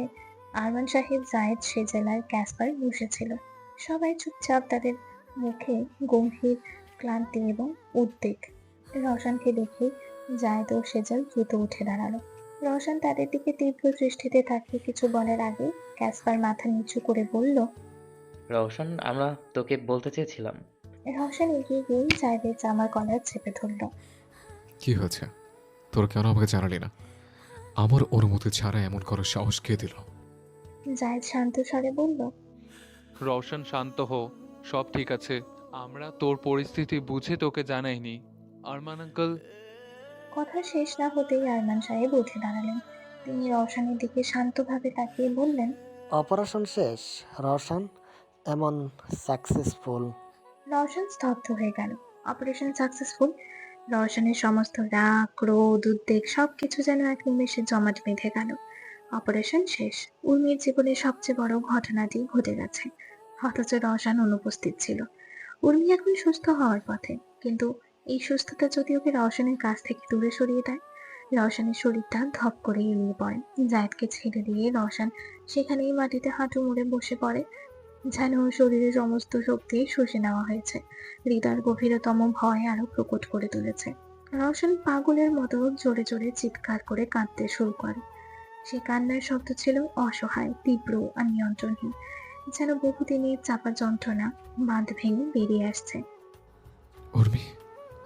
আরমান সাহেব, জায়েদ, সেজেলার ক্যাসপার বসেছিল। সবাই চুপচাপ, তাদের মুখে গম্ভীর ক্লান্তি এবং উদ্বেগ। রওশনকে দেখে জায়েদ ও সেজাল দ্রুত উঠে দাঁড়ালো। রওশন তাদের দিকে তীব্র দৃষ্টিতে তাকিয়ে কিছু বলার আগে ক্যাসপার মাথা নিচু করে বলল, রওশন, আমরা তোকে বলতে চেয়েছিলাম। রওশন এগিয়ে গিয়ে জায়েদের জামার কলার চেপে ধরল। কি হয়েছে? তোর কেন আমাকে জানালি না? আমার অনুমতি ছাড়া এমন করার সাহস কে দিল? জায়েদ শান্ত স্বরে বলল, রওশন, শান্ত হো, সব ঠিক আছে। আমরা তোর পরিস্থিতি বুঝে তোকে জানাইনি। আরমান আঙ্কেল। কথা শেষ না হতেই আরমান সাহেব উঠে দাঁড়ালেন। তিনি রওশনের দিকে শান্তভাবে তাকিয়ে বললেন, অপারেশন শেষ রওশন, এমন সাকসেসফুল। রওশন স্তব্ধ হয়ে গেল। Operation successful? রওশনের সমস্ত রাগ, ক্রোধ, উদ্বেগ সবকিছু যেন এক নিমেষে জমাট বেঁধে গেল। অপারেশন শেষ। উর্মির জীবনের সবচেয়ে বড় ঘটনাটি ঘটে গেছে, অথচ রওশন অনুপস্থিত ছিল। উর্মি এখন সুস্থ হওয়ার পথে, কিন্তু এই সুস্থতা যদি ওকে রওশনের কাছ থেকে দূরে সরিয়ে দেয়। রওশনের শরীরটা ধপ করে এড়িয়ে পড়ে। জায়েদকে ছেড়ে দিয়ে রওশন সেখানেই মাটিতে হাঁটু মুড়ে বসে পড়ে, যেন ওর শরীরের সমস্ত শক্তি শুষে নেওয়া হয়েছে। হৃদয়ের গভীরতম ভয় আরো প্রকট করে তুলেছে। রওশন পাগলের মতো জোরে জোরে চিৎকার করে কাঁদতে শুরু করে। সে কান্নার শব্দ ছিল অসহায়, তীব্র আর নিয়ন্ত্রণহীন, যেন বহুদিনের চাপা যন্ত্রণা বাঁধ ভেঙে বেরিয়ে আসছে। উর্মি,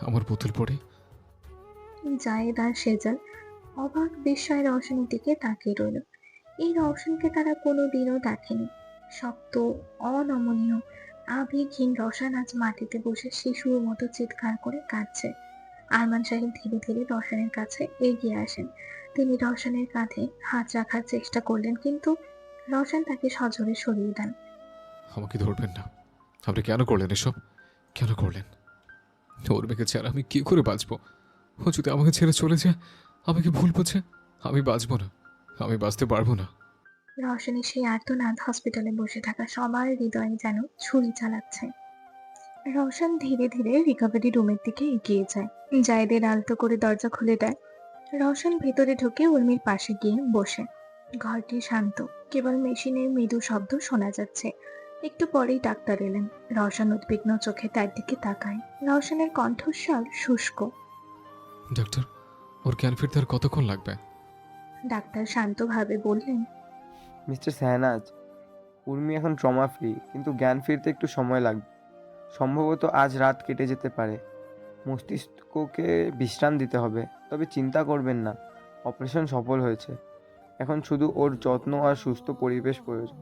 আমার পুতুল পড়ি। জায়েদ আর সেজাল অবাক বিস্ময় রওশনের দিকে তাকিয়ে রইল। এই রওশনকে তারা কোনোদিনও দেখেনি। শক্ত, অনমনীয়, আবেগহীন রওশন আজ মাটিতে বসে শিশুর মতো চিৎকার করে কাঁদছে। আরমান সাহেব ধীরে ধীরে রওশনের কাছে এগিয়ে আসেন। তিনি রওশনের কাঁধে হাত রাখার চেষ্টা করলেন, কিন্তু রওশন তাকে সজোরে সরিয়ে দেন। আমাকে ধরবেন না। আপনি কেন করলেন এসব? কেন করলেন? উর্মিকে ছাড়া আমি কি করে বাঁচবো? ও যদি আমাকে ছেড়ে চলে যায়, আমাকে ভুল বোঝে, আমি বাঁচবো না, আমি বাঁচতে পারবো না। রওশনের সেই আর্তনাদ হসপিটালে বসে থাকা সবার হৃদয়ে যেন ছুরি চালাচ্ছে। রওশন ধীরে ধীরে রিকভারি রুমের দিকে এগিয়ে যায়। জায়েদের আলতো করে দরজা খুলে দেয়। রওশন ভেতরে ঢুকে উর্মির পাশে গিয়ে বসে। ঘরটি শান্ত, কেবল মেশিনের মৃদু শব্দ শোনা যাচ্ছে। একটু পরেই ডাক্তার এলেন। রওশন উদ্বিগ্ন চোখে তার দিকে তাকায়। রওশনের কণ্ঠস্বর শুষ্ক। ডাক্তার, ওর জ্ঞান ফিরতে আর কতক্ষণ লাগবে? ডাক্তার শান্তভাবে বললেন, মিস্টার শাহনাজ, উর্মি এখন ট্রমা ফ্রি, কিন্তু জ্ঞান ফিরতে একটু সময় লাগবে। সম্ভবত আজ রাত কেটে যেতে পারে। মস্তিষ্ককে বিশ্রাম দিতে হবে। তবে চিন্তা করবেন না, অপারেশন সফল হয়েছে। এখন শুধু ওর যত্ন আর সুস্থ পরিবেশ প্রয়োজন।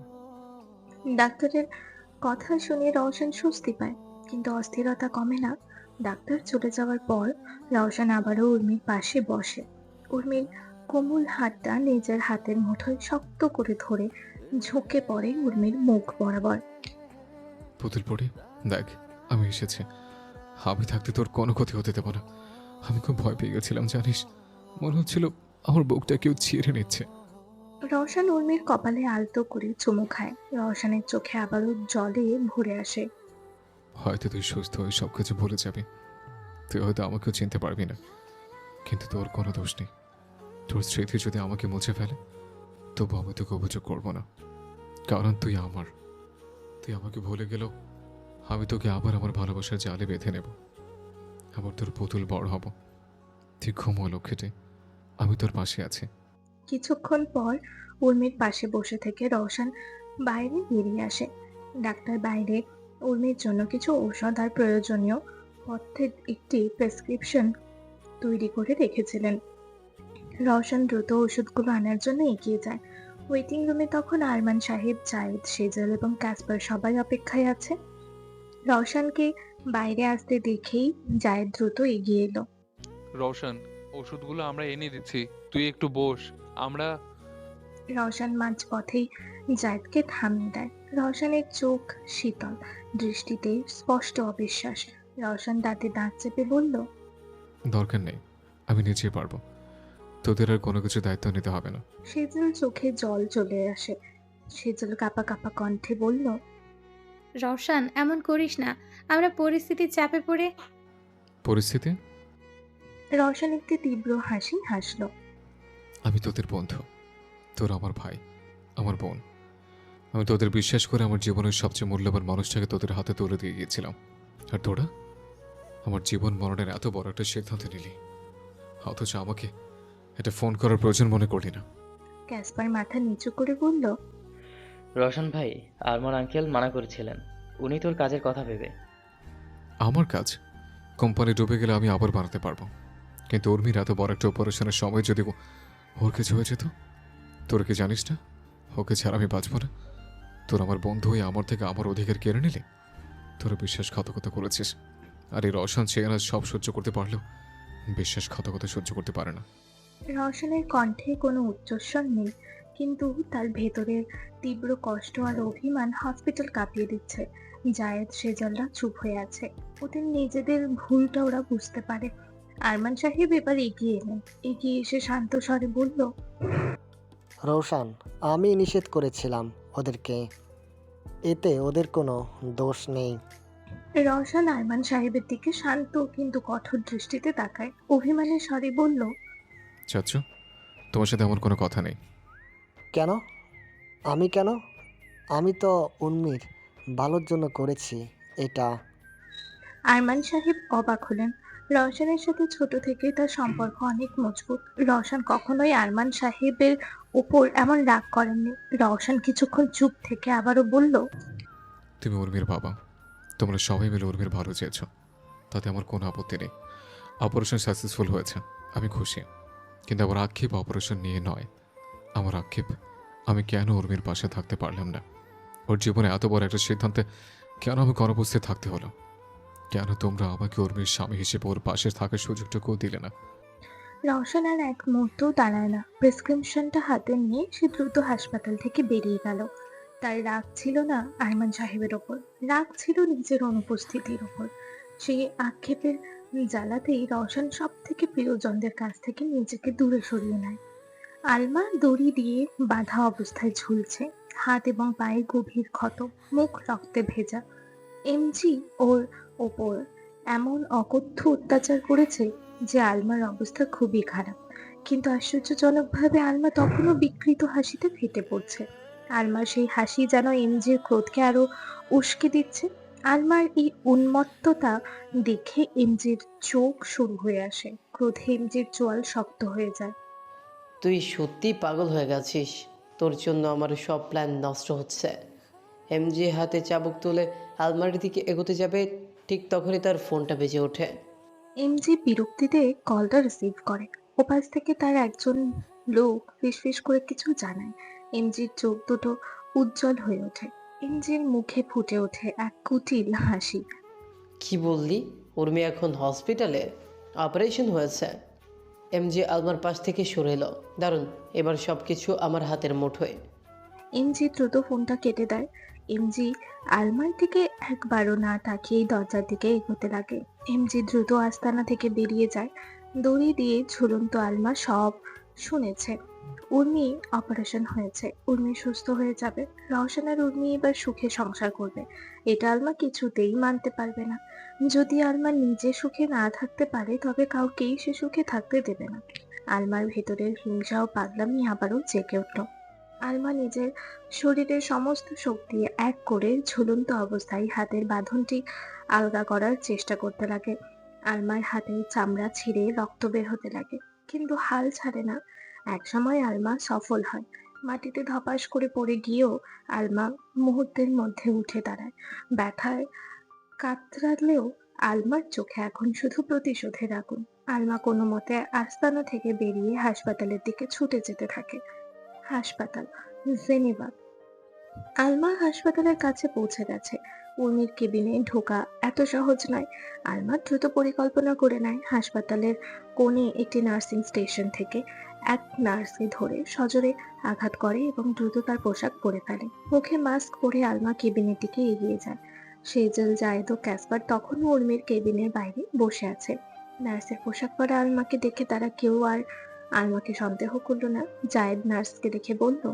ডাক্তারের কথা শুনে রওশন স্বস্তি পায়, কিন্তু অস্থিরতা কমে না। ডাক্তার চলে যাওয়ার পর রওশন আবারও উর্মির পাশে বসে। উর্মির কোমল হাতটা নিজের হাতের মুঠোয় শক্ত করে ধরে ঝুঁকে পড়ে উর্মির মুখ বরাবর। পুতুল পড়ি, দেখ আমি এসেছি। আমি থাকতে তোর কোনো ক্ষতি হতে দেবো না। আমি খুব ভয় পেয়ে গেছিলাম জানিস, মনে হচ্ছিল আমার বুকটা কেউ ছিঁড়ে নিচ্ছে। রওশন উর্মির কপালে আলতো করে চুমু খায়। রওশনের চোখে আবারও জলে ভরে আসে। হয়তো তুই সুস্থ হয়ে সব কিছু ভুলে যাবি, তুই হয়তো আমাকেও চিনতে পারবি না, কিন্তু তোর কোনো দোষ নেই। তোর স্মৃতি যদি আমাকে মুছে ফেলে তবু আমি তোকে অভিযোগ করবো না, কারণ তুই আমাকে ভুলে গেলেও আমি তোকে আবার আমার ভালোবাসার জালে বেঁধে নেব, আবার তোর পুতুল বড় হব। তুই ঘুমো লক্ষ্মীটি, আমি তোর পাশে আছি। কিছুক্ষণ পর উর্মির পাশে বসে থেকে রওশন বাইরে বেরিয়ে আসে। ডাক্তার বাইরে উর্মির জন্য কিছু ঔষধ আর প্রয়োজনীয় পথ্যের একটি প্রেসক্রিপশন তৈরি করে রেখেছিলেন। রওশন দ্রুত ওষুধগুলো আনার জন্য এগিয়ে যায়। ওয়েটিং রুমে তখন আরমান সাহেব, জায়েদ, সেজল এবং ক্যাসপার সবাই অপেক্ষায় আছে। রওশনকে বাইরে আসতে দেখেই জায়েদ দ্রুত এগিয়ে এলো। রওশন, ওষুধগুলো আমরা এনে দিচ্ছি, তুই একটু বস। আমরা রওশন মাঝপথেই জায়েদকে থামিয়ে দেয়। রওশনের চোখ শীতল, দৃষ্টিতে স্পষ্ট অবিশ্বাস। রওশন দাঁতে দাঁত চেপে বলল, দরকার নেই, আমি নিজেই পারবো, তোদের আর কোনো কিছু দায়িত্ব নিতে হবে না। সেজল চোখে জল চলে আসে। সেজল কাঁপা কাঁপা কণ্ঠে বলল, রওশন, এমন করিস না, আমরা পরিস্থিতির চাপে পড়ে। পরিস্থিতি? রওশন একটি তীব্র হাসি হাসল। আমি তোদের বন্ধু, তোর আমার ভাই, আমার বোন। আমি তোদের বিশ্বাস করে আমার জীবনের সবচেয়ে মূল্যবান মানুষটাকে তোদের হাতে তুলে দিয়ে গিয়েছিলাম, আর তোরা আমার জীবন মরণের এত বড় একটা সিদ্ধান্ত নিলি, অথচ আমাকে এটা ফোন করার প্রয়োজন মনে করলি না। ক্যাসপার মাথা নিচু করে বলল, রওশন ভাই, আরমান আঙ্কেল মানা করেছিলেন, উনি তোর কাজের কথা ভেবে। আমার কাজ কোম্পানি ডুবে গেলে আমি আবার বানাতে পারবো, কিন্তু উর্মির এত বড় একটা অপারেশনের সময় যদি ওর কিছু হয়ে যেত, তোরা কি জানিস না ওকে ছাড়া আমি বাঁচব না? তোর আমার বন্ধু হয়ে আমার থেকে আমার অধিকার কেড়ে নিলি, তোরা বিশ্বাসঘাতকতা করেছিস। আর এই রওশন চেয়ারা সব সহ্য করতে পারলেও বিশ্বাসঘাতকতা সহ্য করতে পারে না। রওশনের কণ্ঠে কোনো উচ্চস্বর নেই, কিন্তু তার ভেতরের তীব্র কষ্ট আর অভিমান হসপিটাল কাঁপিয়ে দিচ্ছে। জায়েদ, সেজলরা চুপ হয়ে আছে। ওদের নিজেদের ভুলটা ওরা বুঝতে পারে। আরমান সাহেব এবার এগিয়ে এলেন। এগিয়ে এসে শান্ত স্বরে বলল, রওশন, আমি নিষেধ করেছিলাম ওদেরকে, এতে ওদের কোনো দোষ নেই। রওশন আরমান সাহেবের দিকে শান্ত কিন্তু কঠোর দৃষ্টিতে তাকায়। অভিমানের স্বরে বলল, চাচ্ছ, তোমার সাথে এমন কোনো কথা নেই। কেন? আমি কেন? আমি তো উর্মির ভালোর জন্য করেছি এটা। আরমান সাহেব অবাক হলেন। রওশনের সাথে ছোট থেকে তার সম্পর্ক অনেক মজবুত। রওশন কখনোই আরমান সাহেবের উপর এমন রাগ করেননি। রওশন কিছুক্ষণ চুপ থেকে আবারও বলল, তুমি উর্মির বাবা, তোমরা সবাই মিলে উর্মির ভালো চেয়েছ, তাতে আমার কোনো আপত্তি নেই। অপারেশন সাকসেসফুল হয়েছে, আমি খুশি, কিন্তু আমার আক্ষেপ অপারেশন নিয়ে নয়। আমার আক্ষেপ আমি কেন উর্মির পাশে থাকতে পারলাম না। ওর জীবনে এত বড় একটা সিদ্ধান্তে কেন আমাকে অনুপস্থিত থাকতে হলো? কেন তোমরা আমাকে উর্মির স্বামী হিসেবে ওর পাশে থাকার সুযোগটুকুও দিলে না? রওশন আর এক মুহূর্তও দাঁড়ায় না। প্রেসক্রিপশনটা হাতে নিয়ে সে দ্রুত হাসপাতাল থেকে বেরিয়ে গেল। তার রাগ ছিল না আরমান সাহেবের ওপর, রাগ ছিল নিজের অনুপস্থিতির ওপর। সেই আক্ষেপের জ্বালাতেই রওশন সব থেকে প্রিয়জনদের কাছ থেকে নিজেকে দূরে সরিয়ে নেয়। আলমা দড়ি দিয়ে বাঁধা অবস্থায় ঝুলছে, হাত এবং পায়ে গভীর ক্ষত, মুখ রক্তে ভেজা। এমজি ওর ওপর এমন অকথ্য অত্যাচার করেছে যে আলমার অবস্থা খুবই খারাপ। কিন্তু আশ্চর্যজনকভাবে আলমা তখনও বিকৃত হাসিতে ফেটে পড়ছে। আলমার সেই হাসি যেন এমজির ক্রোধকে আরো উস্কে দিচ্ছে। আলমার এই উন্মত্ততা দেখে এমজির চোখ শুরু হয়ে আসে। ক্রোধে এমজির চোয়াল শক্ত হয়ে যায়। তুই সত্যি পাগল হয়ে গেছিস, তোর জন্য আমার সব প্ল্যান নষ্ট হচ্ছে। এমজি হাতে চাবুক তুলে আলমারির দিকে এগোতে যাবে, ঠিক তখনই তার ফোনটা বেজে ওঠে। এমজি বিরক্তিতে কলটা রিসিভ করে। ওপাশ থেকে তার একজন লোক ফিসফিস করে কিছু জানায়। এমজির চোখ দুটো উজ্জ্বল হয়ে ওঠে। এমজির মুখে ফুটে ওঠে এক কুটিল হাসি। কি বললি? উর্মি এখন হসপিটালে, অপারেশন হয়েছে? এমজি আলমার পাশ থেকে সরে এলো। দারুণ, এবার সব কিছু আমার হাতের মুঠোয়। এমজি দ্রুত ফোনটা কেটে দেয়। এমজি আলমার দিকে একবারও না তাকিয়েই দরজার দিকে এগোতে লাগে। এমজি দ্রুত আস্তানা থেকে বেরিয়ে যায়। দড়ি দিয়ে ঝুলন্ত আলমা সব শুনেছে। উর্মি অপারেশন হয়েছে, উর্মি সুস্থ হয়ে যাবে। রওশন আর উর্মি এবার সুখে সংসার করবে, এটা আলমা কিছুতেই মানতে পারবে না। যদি আলমা নিজে সুখে না থাকতে পারে তবে কাউকেই সে সুখে থাকতে দেবে না। আলমার ভেতরের হিংসা ও পাগলামি আবারও জেগে উঠল। আলমা নিজের শরীরের সমস্ত শক্তি এক করে ঝুলন্ত অবস্থায় হাতের বাঁধনটি আলগা করার চেষ্টা করতে লাগে। আলমার হাতের চামড়া ছিঁড়ে রক্ত বের হতে লাগে, কিন্তু হাল ছাড়ে না। একসময় আলমা সফল হয়। মাটিতে ধপাস করে পড়ে গিয়েও আলমা মুহূর্তের মধ্যে উঠে দাঁড়ায়। ব্যথায় কাতরালেও আলমার চোখে এখন শুধু প্রতিশোধের আগুন। আলমা কোনো মতে আস্তানা থেকে বেরিয়ে হাসপাতালের দিকে ছুটে যেতে থাকে। হাসপাতাল, জেনেভা। আলমা হাসপাতালের কাছে পৌঁছে গেছে। উর্মির কেবিনে ঢোকা এত সহজ নয়। আলমা দ্রুত পরিকল্পনা করে নেয়। হাসপাতালের কোণে একটি নার্সিং স্টেশন থেকে এক নার্সকে ধরে সজোরে আঘাত করে এবং দ্রুত তার পোশাক পরে ফেলে। মুখে মাস্ক পরে আলমা কেবিনের দিকে এগিয়ে যায়। সেজল, জায়েদ ও ক্যাসপার তখনও উর্মির কেবিনের বাইরে বসে আছে। নার্সের পোশাক পরা আলমাকে দেখে তারা কেউ আর আলমাকে সন্দেহ করলো না। জায়েদ নার্সকে দেখে বলল,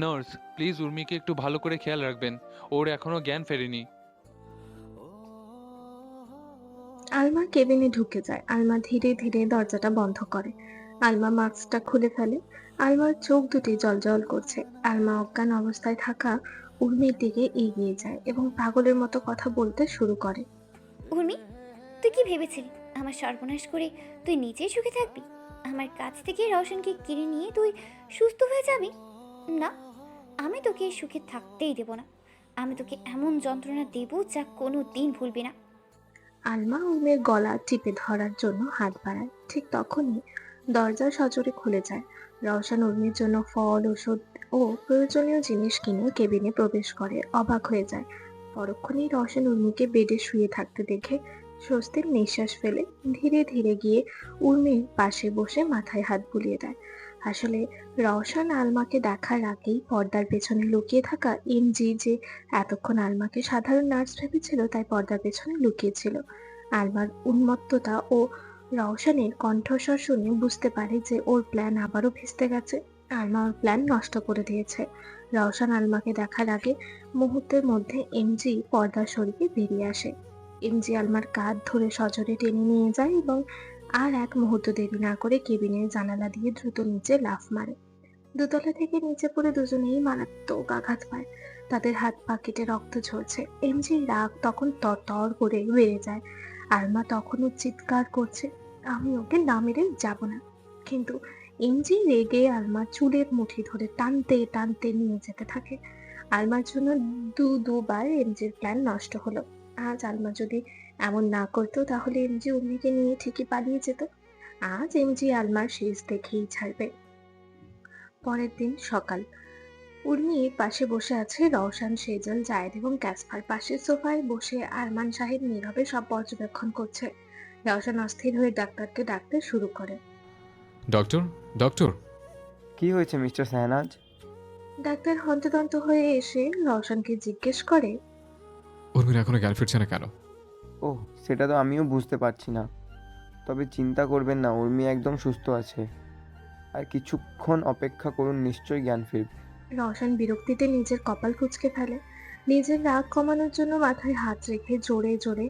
নার্স, প্লিজ উর্মিকে একটু ভালো করে খেয়াল রাখবেন, ওর এখনো জ্ঞান ফেরেনি। আলমা কেবিনে ঢুকে যায়। আলমা ধীরে ধীরে দরজাটা বন্ধ করে। আলমা মাস্কটা খুলে ফেলে। আলমার চোখ দুটি জ্বলজ্বল করছে। আলমা অজ্ঞান অবস্থায় থাকা উর্মির দিকে এগিয়ে যায় এবং পাগলের মতো কথা বলতে শুরু করে। উর্মি, তুই কি ভেবেছিলি আমার সর্বনাশ করে তুই নিজেই সুখে থাকবি? আমার কাছ থেকে রওশনকে কেড়ে নিয়ে তুই সুস্থ হয়ে যাবি? না, আমি তোকে সুখে থাকতেই দেব না। আমি তোকে এমন যন্ত্রণা দেব যা কোনো দিন ভুলবি না। আলমা উর্মির গলা টিপে ধরার জন্য হাত বাড়ায়। ঠিক তখনই দরজা সজোরে খুলে যায়। রওশন উর্মির জন্য ফল, ওষুধ ও প্রয়োজনীয় জিনিস কিনে কেবিনে প্রবেশ করে। অবাক হয়ে যায়। পরক্ষণেই রওশন উর্মিকে বেডে শুয়ে থাকতে দেখে স্বস্তির নিঃশ্বাস ফেলে ধীরে ধীরে গিয়ে উর্মির পাশে বসে মাথায় হাত বুলিয়ে দেয়। আসলে রওশন আলমাকে দেখার আগেই পর্দার পেছনে লুকিয়ে থাকা এমজি, যে এতক্ষণ আলমাকে সাধারণ নার্স ভেবেছিল, তাই পর্দার পেছনে লুকিয়েছিল। আলমার উন্মত্ততা ও রওশনের কণ্ঠস্বর শুনে বুঝতে পারে যে ওর প্ল্যান আবারও ভেস্তে গেছে। আলমা ওর প্ল্যান নষ্ট করে দিয়েছে। রওশন আলমাকে দেখার আগে মুহূর্তের মধ্যে এমজি পর্দা সরিয়ে বেরিয়ে আসে। এমজি আলমার কাঁধ ধরে সজোরে টেনে নিয়ে যায় এবং আর এক মুহূর্ত দেরি না করে কেবিনের জানালা দিয়ে দ্রুত নিচে লাফ মারে। দোতলা থেকে নিচে পড়ে দুজনেই মারাত্মক আঘাত পায়। তাদের হাত পা কেটে রক্ত ঝরছে। এমজির রাগ তখন তরতর করে বেড়ে যায়। আলমা তখনও চিৎকার করছে, আমি ওকে না মেরে যাব না। কিন্তু এমজি রেগে আলমার চুলের মুঠি ধরে টানতে টানতে নিয়ে যেতে থাকে। আলমার জন্য দুবার এমজির প্ল্যান নষ্ট হলো। আজ আলমা যদি এমন না করতো তাহলে এমজি উর্মিকে নিয়ে ঠিকই পালিয়ে যেত। আজ এমজি আলমার শেষ দেখেই ছাড়বে। পরের দিন সকাল। উর্মির পাশে বসে আছে রওশন, সেজল, জায়েদ এবং ক্যাসপার। পাশের সোফায় বসে আরমান সাহেব নীরবে সব পর্যবেক্ষণ করছে। রওশন অস্থির হয়ে ডাক্তারকে ডাকতে শুরু করে। Doctor, doctor. কি হয়েছে মিস্টার শাহনাজ? ডাক্তার হন্তদন্ত হয়ে এসে রওশনকে জিজ্ঞেস করে, উর্মির এখনো জ্ঞান ফিরছে না কেন? ওহ, সেটা তো আমিও বুঝতে পারছি না। তবে চিন্তা করবেন না, উর্মি একদম সুস্থ আছে। আর কিছুক্ষণ অপেক্ষা করুন, নিশ্চয়ই জ্ঞান ফিরবে। রওশন বিরক্তিতে নিজের কপাল কুঁচকে ফেলে। নিজের রাগ কমানোর জন্য মাথায় হাত রেখে জোরে জোরে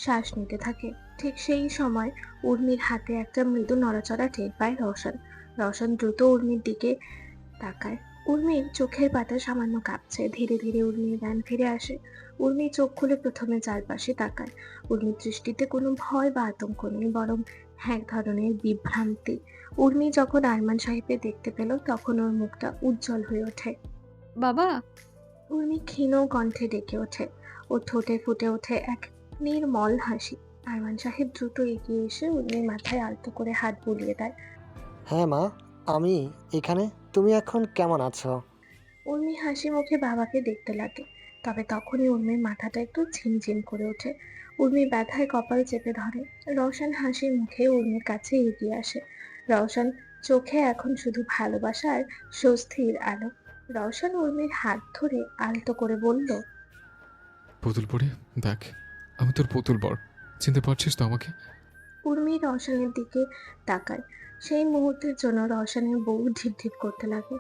শ্বাস নিতে থাকে। ঠিক সেই সময় উর্মির হাতে একটা মৃদু নড়াচড়া টের পায় রওশন। রওশন দ্রুত উর্মির দিকে তাকায়। উর্মির চোখের পাতা সামান্য কাঁপছে। ধীরে ধীরে উর্মির জ্ঞান ফিরে আসে। উর্মি চোখ খুলে প্রথমে চারপাশে তাকায়। উর্মির দৃষ্টিতে কোনো ভয় বা আতঙ্ক নেই, বরং এক ধরনের বিভ্রান্তি। উর্মি যখন আরমান সাহেবকে দেখতে পেল তখন ওর মুখটা উজ্জ্বল হয়ে ওঠে। বাবা। উর্মি ক্ষীণ কণ্ঠে ডেকে ওঠে। ওর ঠোঁটে ফুটে ওঠে এক নির্মল হাসি। আরমান সাহেব দ্রুত এগিয়ে এসে উর্মির মাথায় আলতো করে হাত বুলিয়ে দেয়। হ্যাঁ মা, আমি এখানে। তুমি এখন কেমন আছো? উর্মি হাসি মুখে বাবাকে দেখতে লাগে। তবে তখনই উর্মির মাথাটা একটু ঝিমঝিম করে ওঠে। উর্মি ব্যথায় কপাল চেপে ধরে। রওশন হাসি মুখে উর্মির কাছে এগিয়ে আসে। রওশন চোখে এখন শুধু ভালোবাসা আর স্বস্তির আলো। রওশন উর্মির হাত ধরে আলতো করে বলল, পুতুল পড়ে দেখ, আমি তোর পুতুল বর। চিনতে পারছিস তো আমাকে? উর্মি রওশনের দিকে তাকায়। সেই মুহূর্তের জন্য রওশনের বউ ঢিপ ঢিপ করতে লাগে।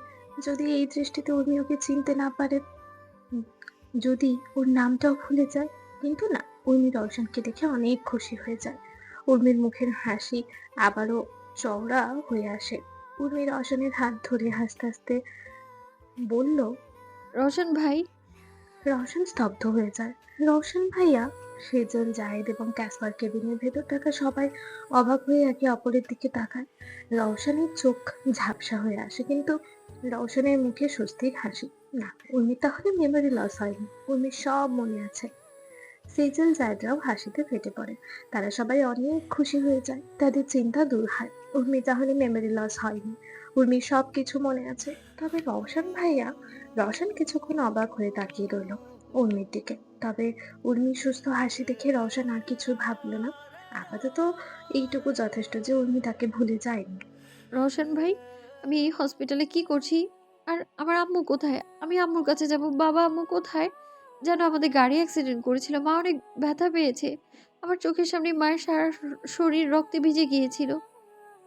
যদি এই দৃষ্টিতে উর্মি ওকে চিনতে না পারে, উম, যদি ওর নামটাও ভুলে যায়। কিন্তু না, উর্মি রওশনকে দেখে অনেক খুশি হয়ে যায়। উর্মির মুখের হাসি আবারও চওড়া হয়ে আসে। উর্মি রওশনের হাত ধরে হাসতে হাসতে বলল। রওশন ভাই। রওশন স্তব্ধ হয়ে যায়। রওশন ভাইয়া? সেজল, জায়েদ এবং ক্যাসপার কেবিনের ভেতর থাকা সবাই অবাক হয়ে একে অপরের দিকে তাকায়। রওশনের চোখ ঝাপসা হয়ে আসে, কিন্তু রওশনের মুখে স্বস্তির হাসি। না, উর্মির তাহলে মেমোরি লস হয়নি, উর্মির সব মনে আছে। সেজল, জায়েদরাও হাসিতে ফেটে পড়ে। তারা সবাই অনেক খুশি হয়ে যায়, তাদের চিন্তা দূর হয়। উর্মি তাহলে মেমোরি লস হয়নি, উর্মির সব কিছু মনে আছে। তবে রওশন ভাইয়া? রওশন কিছুক্ষণ অবাক হয়ে তাকিয়ে রইল উর্মির দিকে। তবে উর্মির সুস্থ হাসি দেখে রওশন আর কিছু ভাবল না। আপাতত এইটুকু যথেষ্ট যে উর্মি তাকে ভুলে যায়নি। রওশন ভাই, আমি এই হসপিটালে কি করছি? আর আমার আম্মু কোথায়? আমি আম্মুর কাছে যাব। বাবা আম্মু কোথায়? যেন আমাদের গাড়ি অ্যাক্সিডেন্ট করেছিল, মা অনেক ব্যথা পেয়েছে। আমার চোখের সামনে মায়ের সারা শরীর রক্তে ভিজে গিয়েছিল।